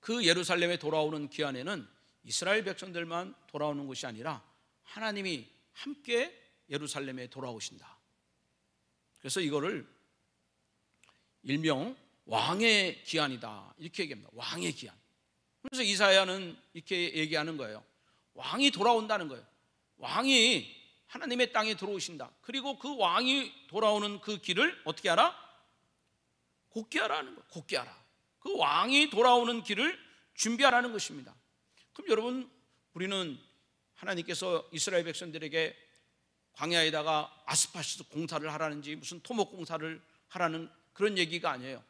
그 예루살렘에 돌아오는 기한에는 이스라엘 백성들만 돌아오는 것이 아니라 하나님이 함께 예루살렘에 돌아오신다. 그래서 이거를 일명 왕의 기한이다, 이렇게 얘기합니다. 왕의 기한. 그래서 이사야는 이렇게 얘기하는 거예요. 왕이 돌아온다는 거예요. 왕이 하나님의 땅에 들어오신다. 그리고 그 왕이 돌아오는 그 길을 어떻게 하라? 곧게 하라는 거예요. 곧게 하라. 그 왕이 돌아오는 길을 준비하라는 것입니다. 그럼 여러분, 우리는 하나님께서 이스라엘 백성들에게 광야에다가 아스파스 공사를 하라는지 무슨 토목 공사를 하라는 그런 얘기가 아니에요.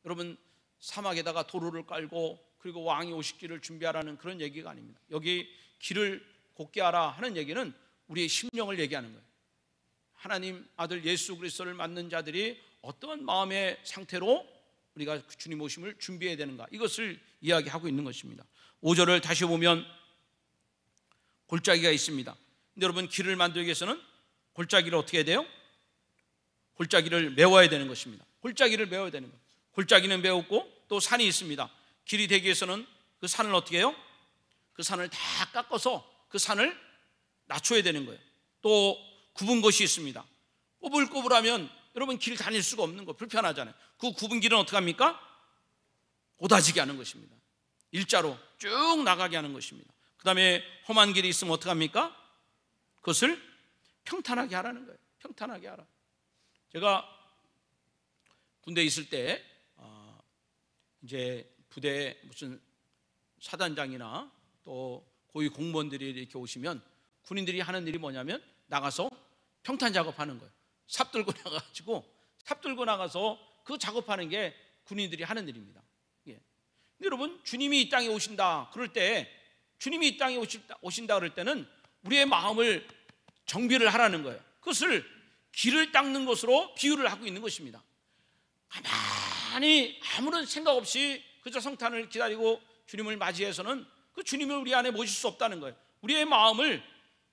여러분, 사막에다가 도로를 깔고 그리고 왕이 오실 길을 준비하라는 그런 얘기가 아닙니다. 여기 길을 곧게 하라 하는 얘기는 우리의 심령을 얘기하는 거예요. 하나님 아들 예수 그리스도를 맞는 자들이 어떤 마음의 상태로 우리가 주님 오심을 준비해야 되는가, 이것을 이야기하고 있는 것입니다. 5절을 다시 보면 골짜기가 있습니다. 근데 여러분, 길을 만들기 위해서는 골짜기를 어떻게 해야 돼요? 골짜기를 메워야 되는 것입니다. 골짜기를 메워야 되는 거예요. 골짜기는 메웠고 또 산이 있습니다. 길이 되기 위해서는 그 산을 어떻게 해요? 그 산을 다 깎아서 그 산을 낮춰야 되는 거예요. 또 굽은 것이 있습니다. 꼬불꼬불하면 여러분 길 다닐 수가 없는 거, 불편하잖아요. 그 굽은 길은 어떻게 합니까? 곧아지게 하는 것입니다. 일자로 쭉 나가게 하는 것입니다. 그 다음에 험한 길이 있으면 어떻게 합니까? 그것을 평탄하게 하라는 거예요. 평탄하게 하라. 제가 군대에 있을 때 이제 부대 무슨 사단장이나 또 고위 공무원들이 이렇게 오시면 군인들이 하는 일이 뭐냐면 나가서 평탄 작업하는 거예요. 삽 들고 나가서 그 작업하는 게 군인들이 하는 일입니다. 예. 근데 여러분, 주님이 이 땅에 오신다 그럴 때, 주님이 이 땅에 오신다 그럴 때는 우리의 마음을 정비를 하라는 거예요. 그것을 길을 닦는 것으로 비유를 하고 있는 것입니다. 가만히 아무런 생각 없이 그저 성탄을 기다리고 주님을 맞이해서는 그 주님을 우리 안에 모실 수 없다는 거예요. 우리의 마음을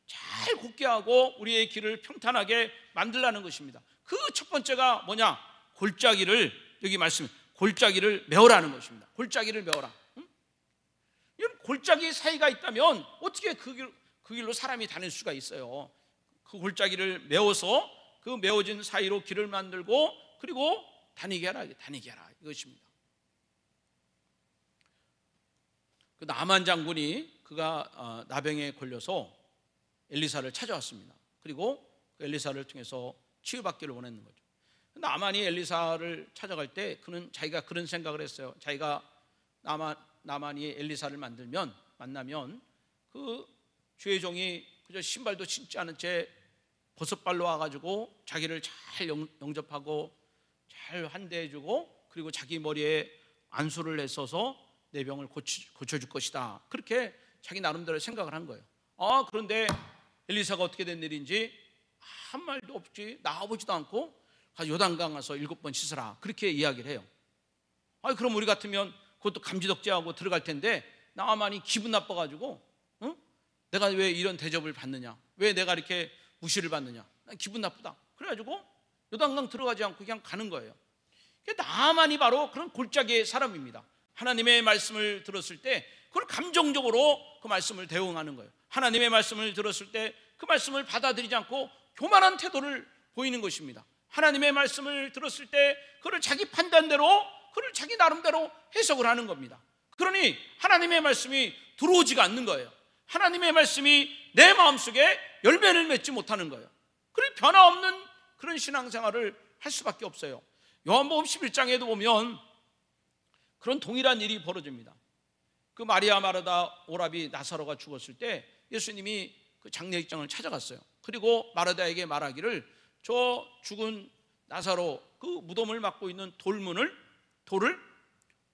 잘 굳게 하고 우리의 길을 평탄하게 만들라는 것입니다. 그 첫 번째가 뭐냐? 골짜기를, 여기 말씀, 골짜기를 메우라는 것입니다. 골짜기를 메워라. 이런 골짜기 사이가 있다면 어떻게 그 길로 사람이 다닐 수가 있어요? 그 골짜기를 메워서 그 메워진 사이로 길을 만들고 그리고 다니게 하라 이것입니다. 그 나만 장군이 그가 나병에 걸려서 엘리사를 찾아왔습니다. 그리고 그 엘리사를 통해서 치유받기를 원했는 거죠. 나만이 엘리사를 찾아갈 때 그는 자기가 그런 생각을 했어요. 자기가 나만이 엘리사를 만나면 그 주의 종이 그저 신발도 신지 않은 채 버섯발로 와가지고 자기를 잘 영접하고 잘 환대해주고 그리고 자기 머리에 안수를 했어서 내 병을 고쳐줄 것이다. 그렇게 자기 나름대로 생각을 한 거예요. 그런데 엘리사가 어떻게 된 일인지 한 말도 없지, 나와보지도 않고 요단강 가서 7번 씻으라, 그렇게 이야기를 해요. 그럼 우리 같으면 그것도 감지덕지하고 들어갈 텐데 나만이 기분 나빠가지고 내가 왜 이런 대접을 받느냐, 왜 내가 이렇게 무시를 받느냐, 난 기분 나쁘다. 그래가지고 요단강 들어가지 않고 그냥 가는 거예요. 나만이 바로 그런 골짜기의 사람입니다. 하나님의 말씀을 들었을 때 그걸 감정적으로 그 말씀을 대응하는 거예요. 하나님의 말씀을 들었을 때 그 말씀을 받아들이지 않고 교만한 태도를 보이는 것입니다. 하나님의 말씀을 들었을 때 그걸 자기 판단대로, 그걸 자기 나름대로 해석을 하는 겁니다. 그러니 하나님의 말씀이 들어오지가 않는 거예요. 하나님의 말씀이 내 마음속에 열매를 맺지 못하는 거예요. 그리고 변화없는 그런 신앙생활을 할 수밖에 없어요. 요한복음 11장에도 보면 그런 동일한 일이 벌어집니다. 그 마리아 마르다 오라비 나사로가 죽었을 때 예수님이 그 장례식장을 찾아갔어요. 그리고 마르다에게 말하기를 저 죽은 나사로 그 무덤을 막고 있는 돌을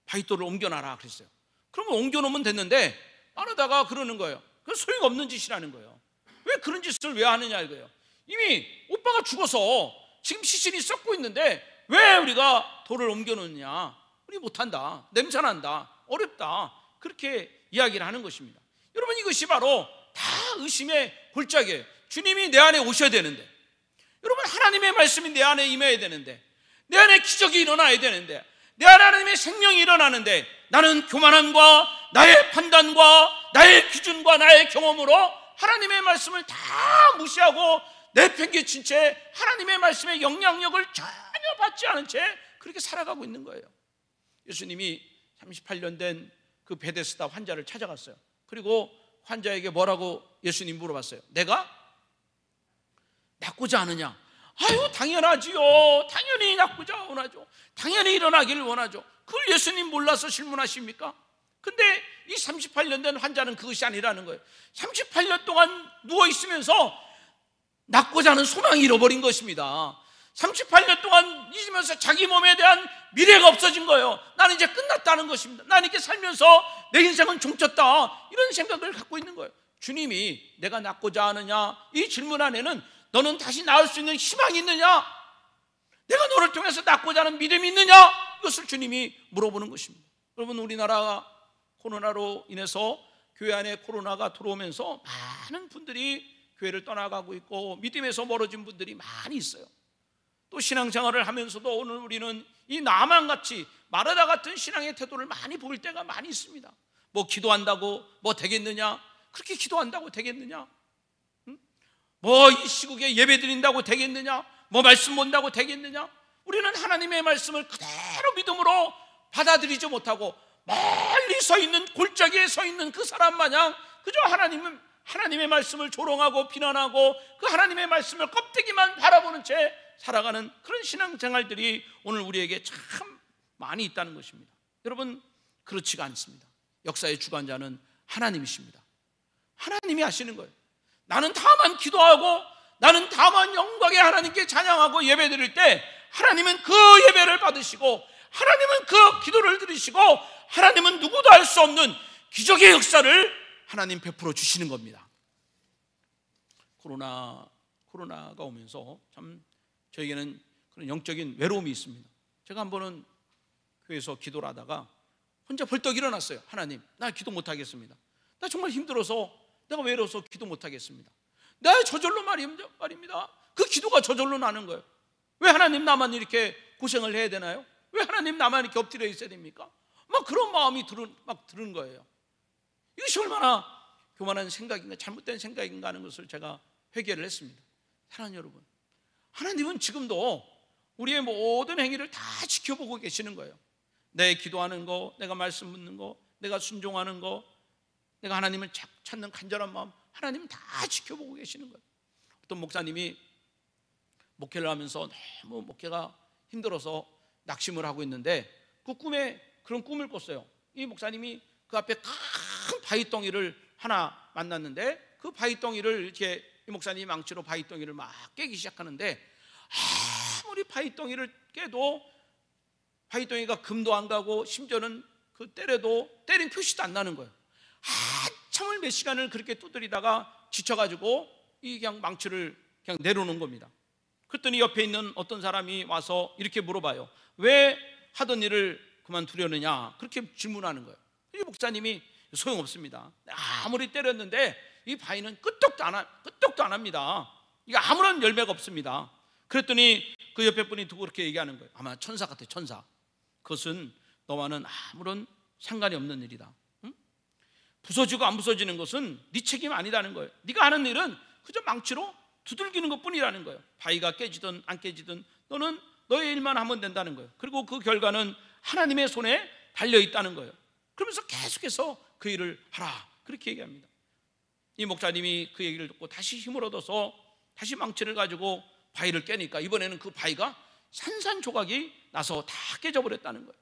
바위돌을 옮겨놔라 그랬어요. 그러면 옮겨놓으면 됐는데 마르다가 그러는 거예요. 그 소용없는 짓이라는 거예요. 왜 그런 짓을 왜 하느냐 이거예요. 이미 오빠가 죽어서 지금 시신이 썩고 있는데 왜 우리가 돌을 옮겨놓느냐, 우리 못한다, 냄새난다, 어렵다, 그렇게 이야기를 하는 것입니다. 여러분, 이것이 바로 다 의심의 골짜기예요. 주님이 내 안에 오셔야 되는데, 여러분, 하나님의 말씀이 내 안에 임해야 되는데, 내 안에 기적이 일어나야 되는데, 내 안에 하나님의 생명이 일어나는데 나는 교만함과 나의 판단과 나의 기준과 나의 경험으로 하나님의 말씀을 다 무시하고 내팽개친 채 하나님의 말씀의 영향력을 전혀 받지 않은 채 그렇게 살아가고 있는 거예요. 예수님이 38년 된 그 베데스다 환자를 찾아갔어요. 그리고 환자에게 뭐라고 예수님 물어봤어요. 내가 낫고자 하느냐? 아유, 당연하지요. 당연히 낫고자 원하죠. 당연히 일어나기를 원하죠. 그걸 예수님 몰라서 질문하십니까? 근데 이 38년 된 환자는 그것이 아니라는 거예요. 38년 동안 누워있으면서 낫고자 하는 소망이 잃어버린 것입니다. 38년 동안 잊으면서 자기 몸에 대한 미래가 없어진 거예요. 나는 이제 끝났다는 것입니다. 나는 이렇게 살면서 내 인생은 종쳤다, 이런 생각을 갖고 있는 거예요. 주님이 내가 낫고자 하느냐, 이 질문 안에는 너는 다시 나을 수 있는 희망이 있느냐, 내가 너를 통해서 낫고자 하는 믿음이 있느냐, 이것을 주님이 물어보는 것입니다. 여러분, 우리나라가 코로나로 인해서 교회 안에 코로나가 들어오면서 많은 분들이 교회를 떠나가고 있고 믿음에서 멀어진 분들이 많이 있어요. 또 신앙생활을 하면서도 오늘 우리는 이 나만같이 마르다 같은 신앙의 태도를 많이 보일 때가 많이 있습니다. 뭐 기도한다고 뭐 되겠느냐, 그렇게 기도한다고 되겠느냐, 뭐 이 시국에 예배 드린다고 되겠느냐, 뭐 말씀 본다고 되겠느냐. 우리는 하나님의 말씀을 그대로 믿음으로 받아들이지 못하고 멀리 서 있는, 골짜기에 서 있는 그 사람 마냥 그저 하나님의 말씀을 조롱하고 비난하고 그 하나님의 말씀을 껍데기만 바라보는 채 살아가는 그런 신앙생활들이 오늘 우리에게 참 많이 있다는 것입니다. 여러분, 그렇지가 않습니다. 역사의 주관자는 하나님이십니다. 하나님이 하시는 거예요. 나는 다만 기도하고 나는 다만 영광의 하나님께 찬양하고 예배드릴 때 하나님은 그 예배를 받으시고 하나님은 그 기도를 들으시고 하나님은 누구도 알 수 없는 기적의 역사를 하나님 베풀어 주시는 겁니다. 코로나가 오면서 참 저에게는 그런 영적인 외로움이 있습니다. 제가 한 번은 교회에서 기도를 하다가 혼자 벌떡 일어났어요. 하나님, 나 기도 못하겠습니다. 나 정말 힘들어서 내가 외로워서 기도 못하겠습니다. 나 저절로 말입니다. 그 기도가 저절로 나는 거예요. 왜 하나님 나만 이렇게 고생을 해야 되나요? 왜 하나님 나만 이렇게 엎드려 있어야 됩니까? 막 그런 마음이 드는 거예요. 이것이 얼마나 교만한 생각인가, 잘못된 생각인가 하는 것을 제가 회개를 했습니다. 사랑하는 여러분, 하나님은 지금도 우리의 모든 행위를 다 지켜보고 계시는 거예요. 내 기도하는 거, 내가 말씀 묻는 거, 내가 순종하는 거, 내가 하나님을 찾는 간절한 마음, 하나님은 다 지켜보고 계시는 거예요. 어떤 목사님이 목회를 하면서 너무 목회가 힘들어서 낙심을 하고 있는데 그 꿈에 그런 꿈을 꿨어요. 이 목사님이 그 앞에 큰 바위덩이를 하나 만났는데 그 바위덩이를 이렇게 이 목사님이 망치로 바위덩이를 막 깨기 시작하는데 아무리 바위덩이를 깨도 바위덩이가 금도 안 가고 심지어는 그 때려도 때린 표시도 안 나는 거예요. 한참을 몇 시간을 그렇게 두드리다가 지쳐가지고 이 그냥 망치를 그냥 내려놓은 겁니다. 그랬더니 옆에 있는 어떤 사람이 와서 이렇게 물어봐요. 왜 하던 일을 그만두려느냐, 그렇게 질문하는 거예요. 이 목사님이 소용없습니다. 아무리 때렸는데 이 바위는 끄떡도 안 합니다. 이게 아무런 열매가 없습니다. 그랬더니 그 옆에 분이 두고 그렇게 얘기하는 거예요. 아마 천사 같아, 천사. 그것은 너와는 아무런 상관이 없는 일이다. 응? 부서지고 안 부서지는 것은 네 책임 아니다는 거예요. 네가 하는 일은 그저 망치로 두들기는 것뿐이라는 거예요. 바위가 깨지든 안 깨지든 너는 너의 일만 하면 된다는 거예요. 그리고 그 결과는 하나님의 손에 달려있다는 거예요. 그러면서 계속해서 그 일을 하라, 그렇게 얘기합니다. 이 목사님이 그 얘기를 듣고 다시 힘을 얻어서 다시 망치를 가지고 바위를 깨니까 이번에는 그 바위가 산산조각이 나서 다 깨져버렸다는 거예요.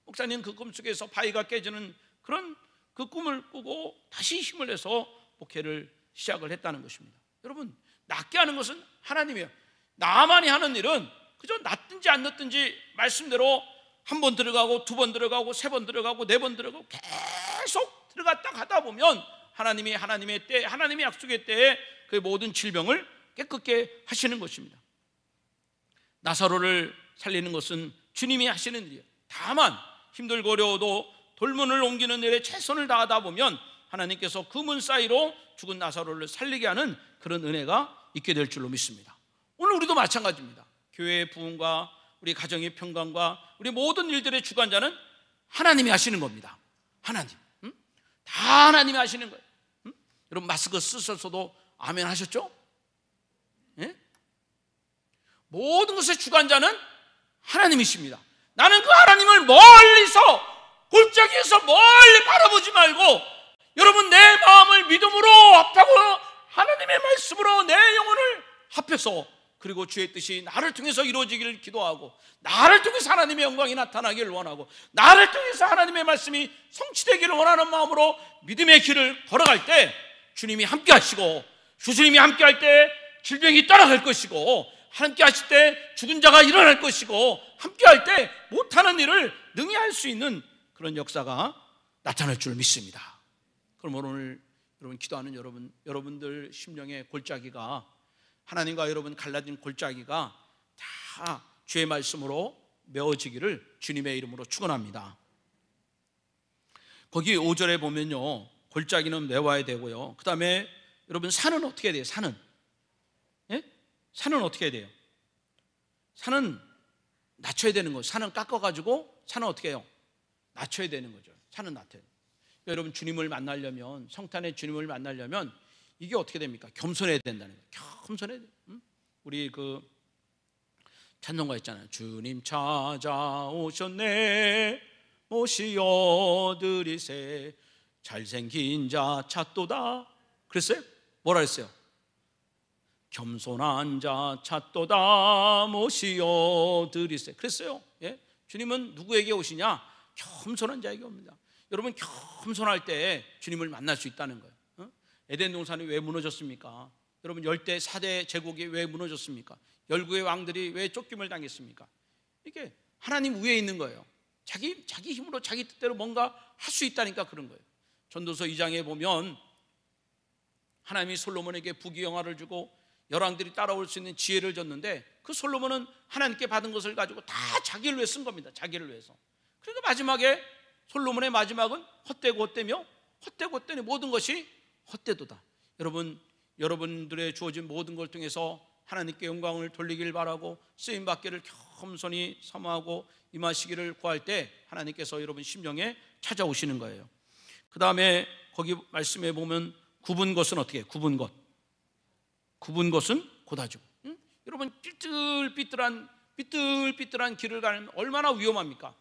목사님 그 꿈속에서 바위가 깨지는 그런 그 꿈을 꾸고 다시 힘을 내서 목회를 시작을 했다는 것입니다. 여러분, 낫게 하는 것은 하나님이에요. 나만이 하는 일은 그저 낫든지 안 낫든지 말씀대로 한 번 들어가고 두 번 들어가고 세 번 들어가고 네 번 들어가고 계속 들어갔다 가다 보면 하나님이 하나님의 때, 하나님의 약속의 때에 그 모든 질병을 깨끗게 하시는 것입니다. 나사로를 살리는 것은 주님이 하시는 일이에요. 다만 힘들고 어려워도 돌문을 옮기는 일에 최선을 다하다 보면 하나님께서 그 문 사이로 죽은 나사로를 살리게 하는 그런 은혜가 있게 될 줄로 믿습니다. 오늘 우리도 마찬가지입니다. 교회의 부흥과 우리 가정의 평강과 우리 모든 일들의 주관자는 하나님이 하시는 겁니다. 하나님, 다 하나님이 하시는 거예요. 여러분 마스크 쓰셔서도 아멘 하셨죠? 예? 모든 것의 주관자는 하나님이십니다. 나는 그 하나님을 멀리서 골짜기에서 멀리 바라보지 말고 여러분 내 마음을 믿음으로 합하고 하나님의 말씀으로 내 영혼을 합해서 그리고 주의 뜻이 나를 통해서 이루어지기를 기도하고 나를 통해서 하나님의 영광이 나타나기를 원하고 나를 통해서 하나님의 말씀이 성취되기를 원하는 마음으로 믿음의 길을 걸어갈 때 주님이 함께 하시고 주님이 함께 할 때 질병이 떠나갈 것이고 함께 하실 때 죽은 자가 일어날 것이고 함께 할 때 못하는 일을 능히 할 수 있는 그런 역사가 나타날 줄 믿습니다. 그럼 오늘 여러분 기도하는 여러분들 심령의 골짜기가 하나님과 여러분 갈라진 골짜기가 다 주의 말씀으로 메워지기를 주님의 이름으로 축원합니다. 거기 5절에 보면요, 골짜기는 메워야 되고요. 그 다음에 여러분 산은 어떻게 해야 돼요? 산은 산은 어떻게 해야 돼요? 산은 낮춰야 되는 거예요. 산은 깎아가지고 산은 어떻게 해요? 낮춰야 되는 거죠. 산은 낮춰야 돼요. 그러니까 여러분 주님을 만나려면, 성탄의 주님을 만나려면 이게 어떻게 됩니까? 겸손해야 된다는 거예요. 겸손해야 돼요. 우리 그 찬송가 있잖아요. 주님 찾아오셨네 모시어 드리세 잘생긴 자 찾도다. 그랬어요? 뭐라 했어요? 겸손한 자 찾도다 모시어 드리세 그랬어요. 예? 주님은 누구에게 오시냐? 겸손한 자에게 옵니다. 여러분 겸손할 때 주님을 만날 수 있다는 거예요. 에덴 동산이 왜 무너졌습니까? 여러분 열대 4대 제국이 왜 무너졌습니까? 열국의 왕들이 왜 쫓김을 당했습니까? 이게 하나님 위에 있는 거예요. 자기 힘으로 자기 뜻대로 뭔가 할 수 있다니까 그런 거예요. 전도서 2장에 보면 하나님이 솔로몬에게 부귀영화를 주고 열왕들이 따라올 수 있는 지혜를 줬는데 그 솔로몬은 하나님께 받은 것을 가지고 다 자기를 위해 쓴 겁니다. 자기를 위해서. 그러니까 마지막에 솔로몬의 마지막은 헛되고 헛되며 헛되고 헛되니 모든 것이 헛되도다. 여러분들의 주어진 모든 걸 통해서 하나님께 영광을 돌리길 바라고 쓰임받기를 겸손히 사모하고 임하시기를 구할 때 하나님께서 여러분 심령에 찾아오시는 거예요. 그 다음에 거기 말씀에 보면 굽은 것은 어떻게 해요? 굽은 것은 고다지고. 여러분 삐뚤삐뚤한 길을 가는 얼마나 위험합니까?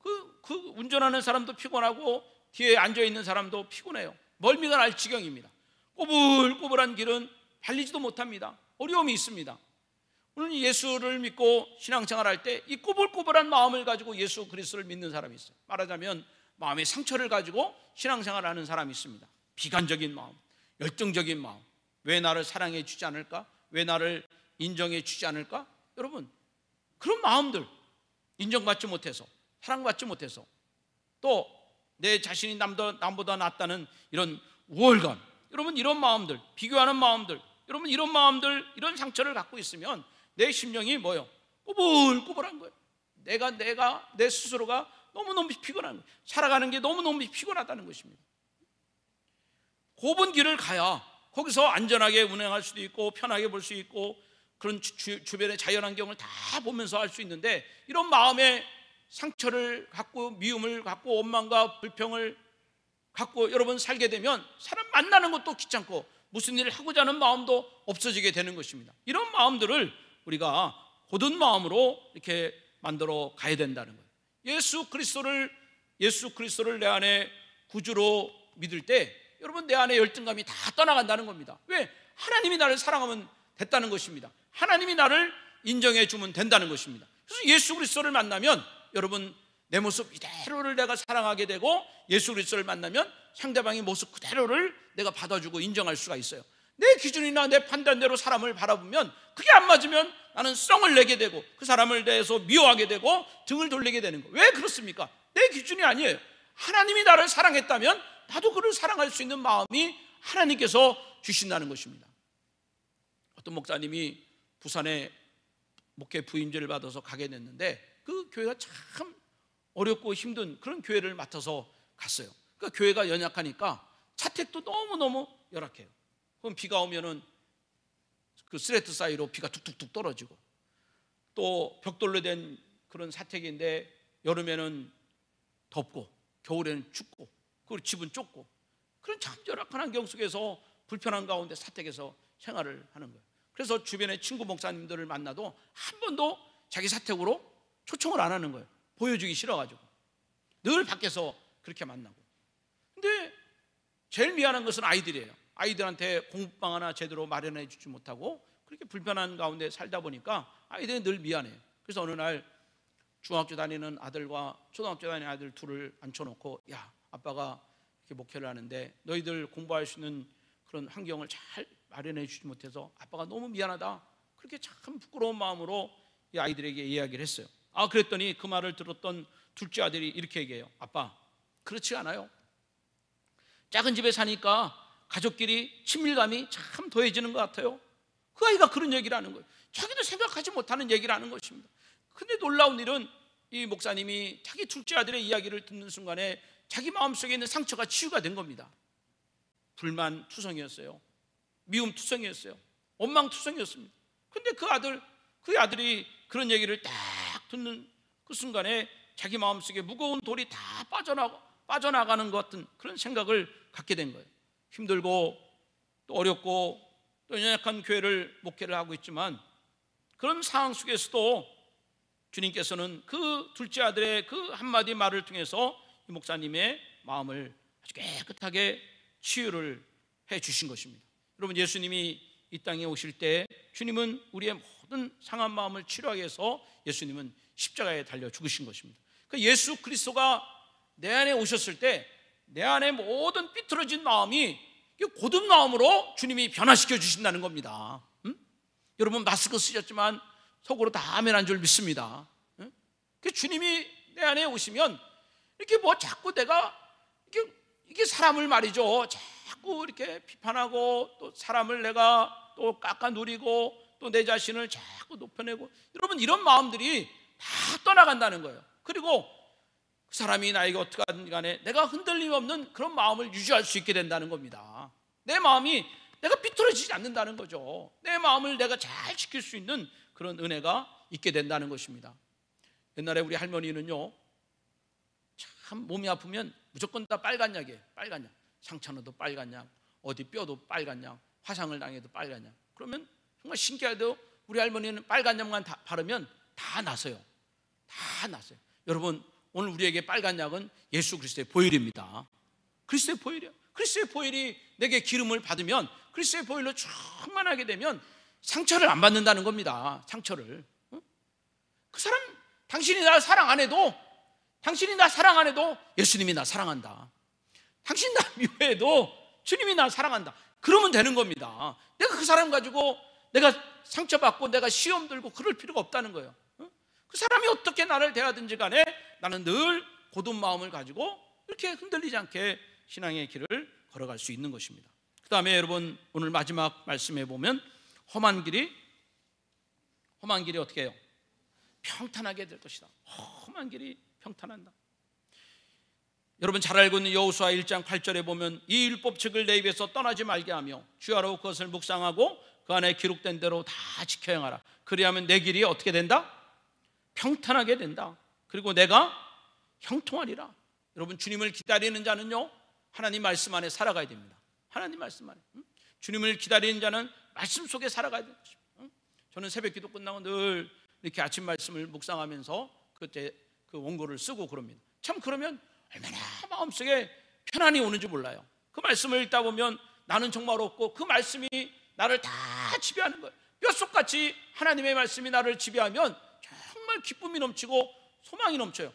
그 운전하는 사람도 피곤하고 뒤에 앉아있는 사람도 피곤해요. 멀미가 날 지경입니다. 꼬불꼬불한 길은 달리지도 못합니다. 어려움이 있습니다. 오늘 예수를 믿고 신앙생활할 때 이 꼬불꼬불한 마음을 가지고 예수 그리스도를 믿는 사람이 있어요. 말하자면 마음의 상처를 가지고 신앙생활하는 사람이 있습니다. 비관적인 마음, 열정적인 마음. 왜 나를 사랑해 주지 않을까? 왜 나를 인정해 주지 않을까? 여러분 그런 마음들, 인정받지 못해서, 사랑받지 못해서, 또 내 자신이 남보다 낫다는 이런 우월감, 여러분 이런 마음들, 비교하는 마음들, 여러분 이런 마음들, 이런 상처를 갖고 있으면 내 심령이 뭐요? 꼬불꼬불한 거예요. 내가 내 스스로가 너무너무 피곤한 거예요. 살아가는 게 너무너무 피곤하다는 것입니다. 좁은 길을 가야 거기서 안전하게 운행할 수도 있고 편하게 볼 수 있고 그런 주변의 자연환경을 다 보면서 할 수 있는데, 이런 마음의 상처를 갖고 미움을 갖고 원망과 불평을 갖고 여러분 살게 되면 사람 만나는 것도 귀찮고 무슨 일을 하고자 하는 마음도 없어지게 되는 것입니다. 이런 마음들을 우리가 고든 마음으로 이렇게 만들어 가야 된다는 거예요. 예수 그리스도를 내 안에 구주로 믿을 때 여러분 내 안에 열등감이 다 떠나간다는 겁니다. 왜? 하나님이 나를 사랑하면 됐다는 것입니다. 하나님이 나를 인정해 주면 된다는 것입니다. 그래서 예수 그리스도를 만나면 여러분 내 모습 이대로를 내가 사랑하게 되고, 예수 그리스도를 만나면 상대방의 모습 그대로를 내가 받아주고 인정할 수가 있어요. 내 기준이나 내 판단대로 사람을 바라보면 그게 안 맞으면 나는 썽을 내게 되고 그 사람을 대해서 미워하게 되고 등을 돌리게 되는 거예요. 왜 그렇습니까? 내 기준이 아니에요. 하나님이 나를 사랑했다면 나도 그를 사랑할 수 있는 마음이 하나님께서 주신다는 것입니다. 어떤 목사님이 부산에 목회 부임제를 받아서 가게 됐는데 그 교회가 참 어렵고 힘든 그런 교회를 맡아서 갔어요. 그러니까 교회가 연약하니까 차택도 너무너무 열악해요. 그럼 비가 오면은 그 스레트 사이로 비가 툭툭툭 떨어지고, 또 벽돌로 된 그런 사택인데 여름에는 덥고 겨울에는 춥고, 그리고 집은 좁고, 그런 참 열악한 환경 속에서 불편한 가운데 사택에서 생활을 하는 거예요. 그래서 주변의 친구 목사님들을 만나도 한 번도 자기 사택으로 초청을 안 하는 거예요. 보여주기 싫어가지고 늘 밖에서 그렇게 만나고. 근데 제일 미안한 것은 아이들이에요. 아이들한테 공부방 하나 제대로 마련해 주지 못하고 그렇게 불편한 가운데 살다 보니까 아이들이 늘 미안해요. 그래서 어느 날 중학교 다니는 아들과 초등학교 다니는 아들 둘을 앉혀놓고, 야, 아빠가 이렇게 목회를 하는데 너희들 공부할 수 있는 그런 환경을 잘 마련해 주지 못해서 아빠가 너무 미안하다, 그렇게 참 부끄러운 마음으로 이 아이들에게 이야기를 했어요. 그랬더니 그 말을 들었던 둘째 아들이 이렇게 얘기해요. 아빠, 그렇지 않아요. 작은 집에 사니까 가족끼리 친밀감이 참 더해지는 것 같아요. 그 아이가 그런 얘기를 하는 거예요. 자기도 생각하지 못하는 얘기를 하는 것입니다. 근데 놀라운 일은 이 목사님이 자기 둘째 아들의 이야기를 듣는 순간에 자기 마음속에 있는 상처가 치유가 된 겁니다. 불만 투성이었어요. 미움 투성이었어요. 원망 투성이었습니다. 근데 그 아들이 그런 얘기를 딱 듣는 그 순간에 자기 마음속에 무거운 돌이 다 빠져나가는 것 같은 그런 생각을 갖게 된 거예요. 힘들고 또 어렵고 또 연약한 교회를 목회를 하고 있지만 그런 상황 속에서도 주님께서는 그 둘째 아들의 그 한마디 말을 통해서 이 목사님의 마음을 아주 깨끗하게 치유를 해 주신 것입니다. 여러분, 예수님이 이 땅에 오실 때 주님은 우리의 모든 상한 마음을 치료하기 위해서 예수님은 십자가에 달려 죽으신 것입니다. 그러니까 예수 그리스도가 내 안에 오셨을 때 내 안에 모든 삐뚤어진 마음이 고든 마음으로 주님이 변화시켜 주신다는 겁니다. 여러분, 마스크 쓰셨지만 속으로 다 아멘 한 줄 믿습니다. 주님이 내 안에 오시면 이렇게 뭐 자꾸 내가 이게 사람을 말이죠, 자꾸 이렇게 비판하고 또 사람을 내가 또 깎아 누리고 또 내 자신을 자꾸 높여내고, 여러분 이런 마음들이 다 떠나간다는 거예요. 그리고 그 사람이 나에게 어떻게 하든 간에 내가 흔들림 없는 그런 마음을 유지할 수 있게 된다는 겁니다. 내 마음이 내가 삐뚤어지지 않는다는 거죠. 내 마음을 내가 잘 지킬 수 있는 그런 은혜가 있게 된다는 것입니다. 옛날에 우리 할머니는요, 참 몸이 아프면 무조건 다 빨간 약이에요. 빨간 약. 상처 나도 빨간 약, 어디 뼈도 빨간 약, 화상을 당해도 빨간 약. 그러면 정말 신기하게도 우리 할머니는 빨간 약만 다 바르면 다 나서요. 다 나서요. 여러분, 오늘 우리에게 빨간 약은 예수 그리스도의 보혈입니다. 그리스도의 보혈이요. 그리스도의 보혈이 내게 기름을 받으면, 그리스도의 보혈로 충만하게 되면 상처를 안 받는다는 겁니다. 상처를. 그 사람, 당신이 나 사랑 안 해도 예수님이 나 사랑한다. 당신 나 미워해도 주님이 나 사랑한다. 그러면 되는 겁니다. 내가 그 사람 가지고 내가 상처받고 내가 시험 들고 그럴 필요가 없다는 거예요. 그 사람이 어떻게 나를 대하든지 간에 나는 늘 고든 마음을 가지고 이렇게 흔들리지 않게 신앙의 길을 걸어갈 수 있는 것입니다. 그 다음에 여러분 오늘 마지막 말씀해 보면 험한 길이 어떻게 해요? 평탄하게 될 것이다. 험한 길이 평탄한다. 여러분 잘 알고 있는 여호수아 1장 8절에 보면 이 율법책을 내 입에서 떠나지 말게 하며 주야로 그것을 묵상하고 그 안에 기록된 대로 다 지켜 행하라. 그리하면 내 길이 어떻게 된다? 평탄하게 된다. 그리고 내가 형통하리라. 여러분 주님을 기다리는 자는요 하나님 말씀 안에 살아가야 됩니다. 하나님 말씀 안에. 주님을 기다리는 자는 말씀 속에 살아가야 되는 것입니다. 저는 새벽 기도 끝나고 늘 이렇게 아침 말씀을 묵상하면서 그때 그 원고를 쓰고 그럽니다. 참 그러면 얼마나 마음속에 편안이 오는지 몰라요. 그 말씀을 읽다 보면 나는 정말 없고 그 말씀이 나를 다 지배하는 거예요. 뼛속같이 하나님의 말씀이 나를 지배하면 정말 기쁨이 넘치고 소망이 넘쳐요.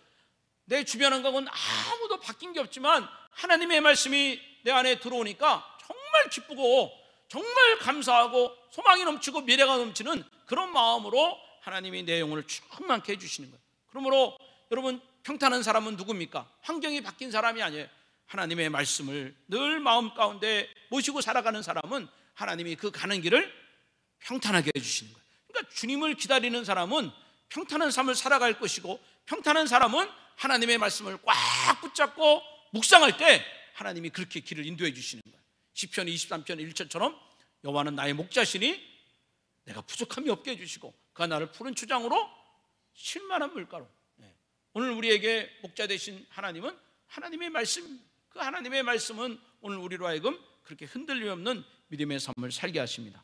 내 주변 환경은 아무도 바뀐 게 없지만 하나님의 말씀이 내 안에 들어오니까 정말 기쁘고 정말 감사하고 소망이 넘치고 미래가 넘치는 그런 마음으로 하나님이 내 영혼을 충만케 해주시는 거예요. 그러므로 여러분 평탄한 사람은 누굽니까? 환경이 바뀐 사람이 아니에요. 하나님의 말씀을 늘 마음 가운데 모시고 살아가는 사람은 하나님이 그 가는 길을 평탄하게 해주시는 거예요. 그러니까 주님을 기다리는 사람은 평탄한 삶을 살아갈 것이고 평탄한 사람은 하나님의 말씀을 꽉 붙잡고 묵상할 때 하나님이 그렇게 길을 인도해 주시는 거예요. 시편 23편 1절처럼 여호와는 나의 목자시니 내가 부족함이 없게 해주시고 그가 나를 푸른 추장으로 쉴만한 물가로. 오늘 우리에게 목자 되신 하나님은 하나님의 말씀, 그 하나님의 말씀은 오늘 우리로 하여금 그렇게 흔들림 없는 믿음의 삶을 살게 하십니다.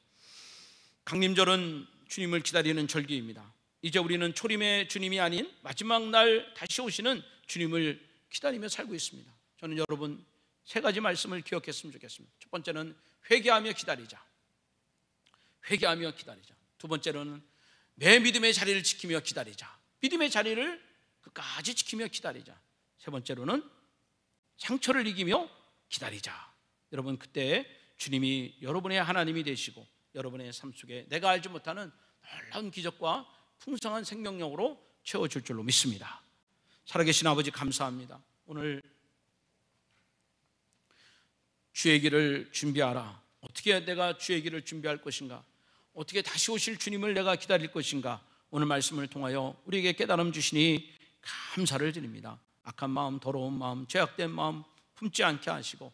강림절은 주님을 기다리는 절기입니다. 이제 우리는 초림의 주님이 아닌 마지막 날 다시 오시는 주님을 기다리며 살고 있습니다. 저는 여러분 세 가지 말씀을 기억했으면 좋겠습니다. 첫 번째는 회개하며 기다리자. 회개하며 기다리자. 두 번째로는 내 믿음의 자리를 지키며 기다리자. 믿음의 자리를 끝까지 지키며 기다리자. 세 번째로는 상처를 이기며 기다리자. 여러분 그때 주님이 여러분의 하나님이 되시고 여러분의 삶 속에 내가 알지 못하는 놀라운 기적과 풍성한 생명력으로 채워줄 줄로 믿습니다. 살아계신 아버지 감사합니다. 오늘 주의 길을 준비하라. 어떻게 내가 주의 길을 준비할 것인가? 어떻게 다시 오실 주님을 내가 기다릴 것인가? 오늘 말씀을 통하여 우리에게 깨달음 주시니 감사를 드립니다. 악한 마음, 더러운 마음, 죄악된 마음 품지 않게 하시고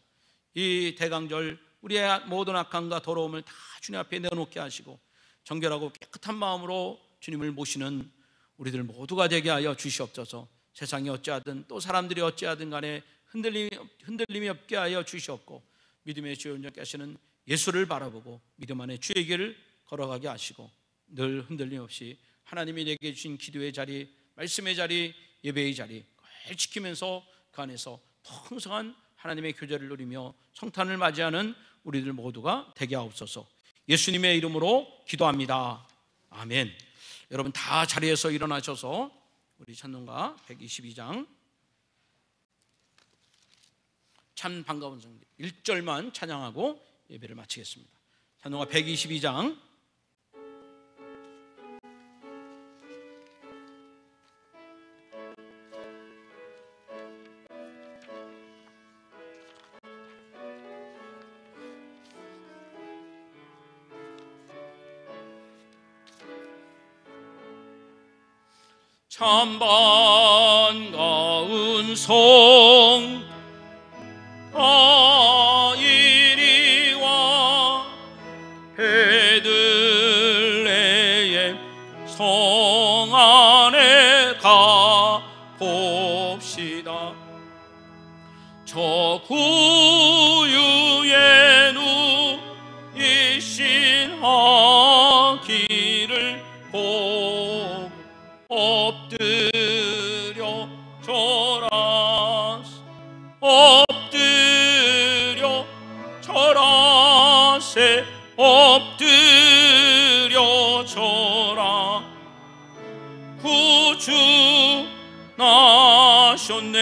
이 대강절 우리의 모든 악함과 더러움을 다 주님 앞에 내어놓게 하시고 정결하고 깨끗한 마음으로 주님을 모시는 우리들 모두가 되게 하여 주시옵소서. 세상이 어찌하든 또 사람들이 어찌하든 간에 흔들림이 없게 하여 주시옵고 믿음의 주여 온전케 하시는 예수를 바라보고 믿음 안에 주의 길을 걸어가게 하시고 늘 흔들림 없이 하나님이 내게 주신 기도의 자리, 말씀의 자리, 예배의 자리 늘 지키면서 그 안에서 풍성한 하나님의 교제를 누리며 성탄을 맞이하는 우리들 모두가 되게 하옵소서. 예수님의 이름으로 기도합니다. 아멘. 여러분 다 자리에서 일어나셔서 우리 찬송가 122장 참 반가운 성경 1절만 찬양하고 예배를 마치겠습니다. 찬송가 122장 참 반가운 성 이리와 베들레헴 성 안에 가 봅시다. 저 구유에 누이신 아기를 보고 엎드려 절하세 엎드려 절하세 엎드려 절하 구주 나셨네.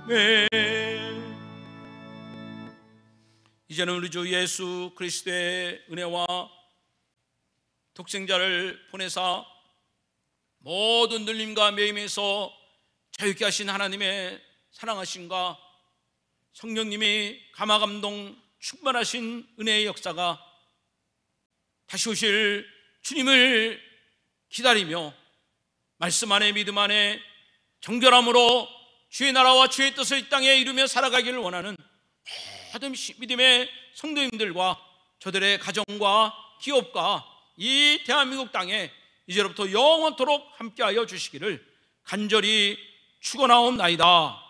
아멘. 이제는 우리 주 예수 그리스도의 은혜와 독생자를 보내사 모든 눌림과 매임에서 자유케 하신 하나님의 사랑하심과 성령님이 감화감동 충만하신 은혜의 역사가 다시 오실 주님을 기다리며 말씀 안에 믿음 안에 정결함으로 주의 나라와 주의 뜻을 이 땅에 이루며 살아가기를 원하는 모든 믿음의 성도님들과 저들의 가정과 기업과 이 대한민국 땅에 이제로부터 영원토록 함께하여 주시기를 간절히 축원하옵나이다.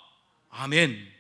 아멘.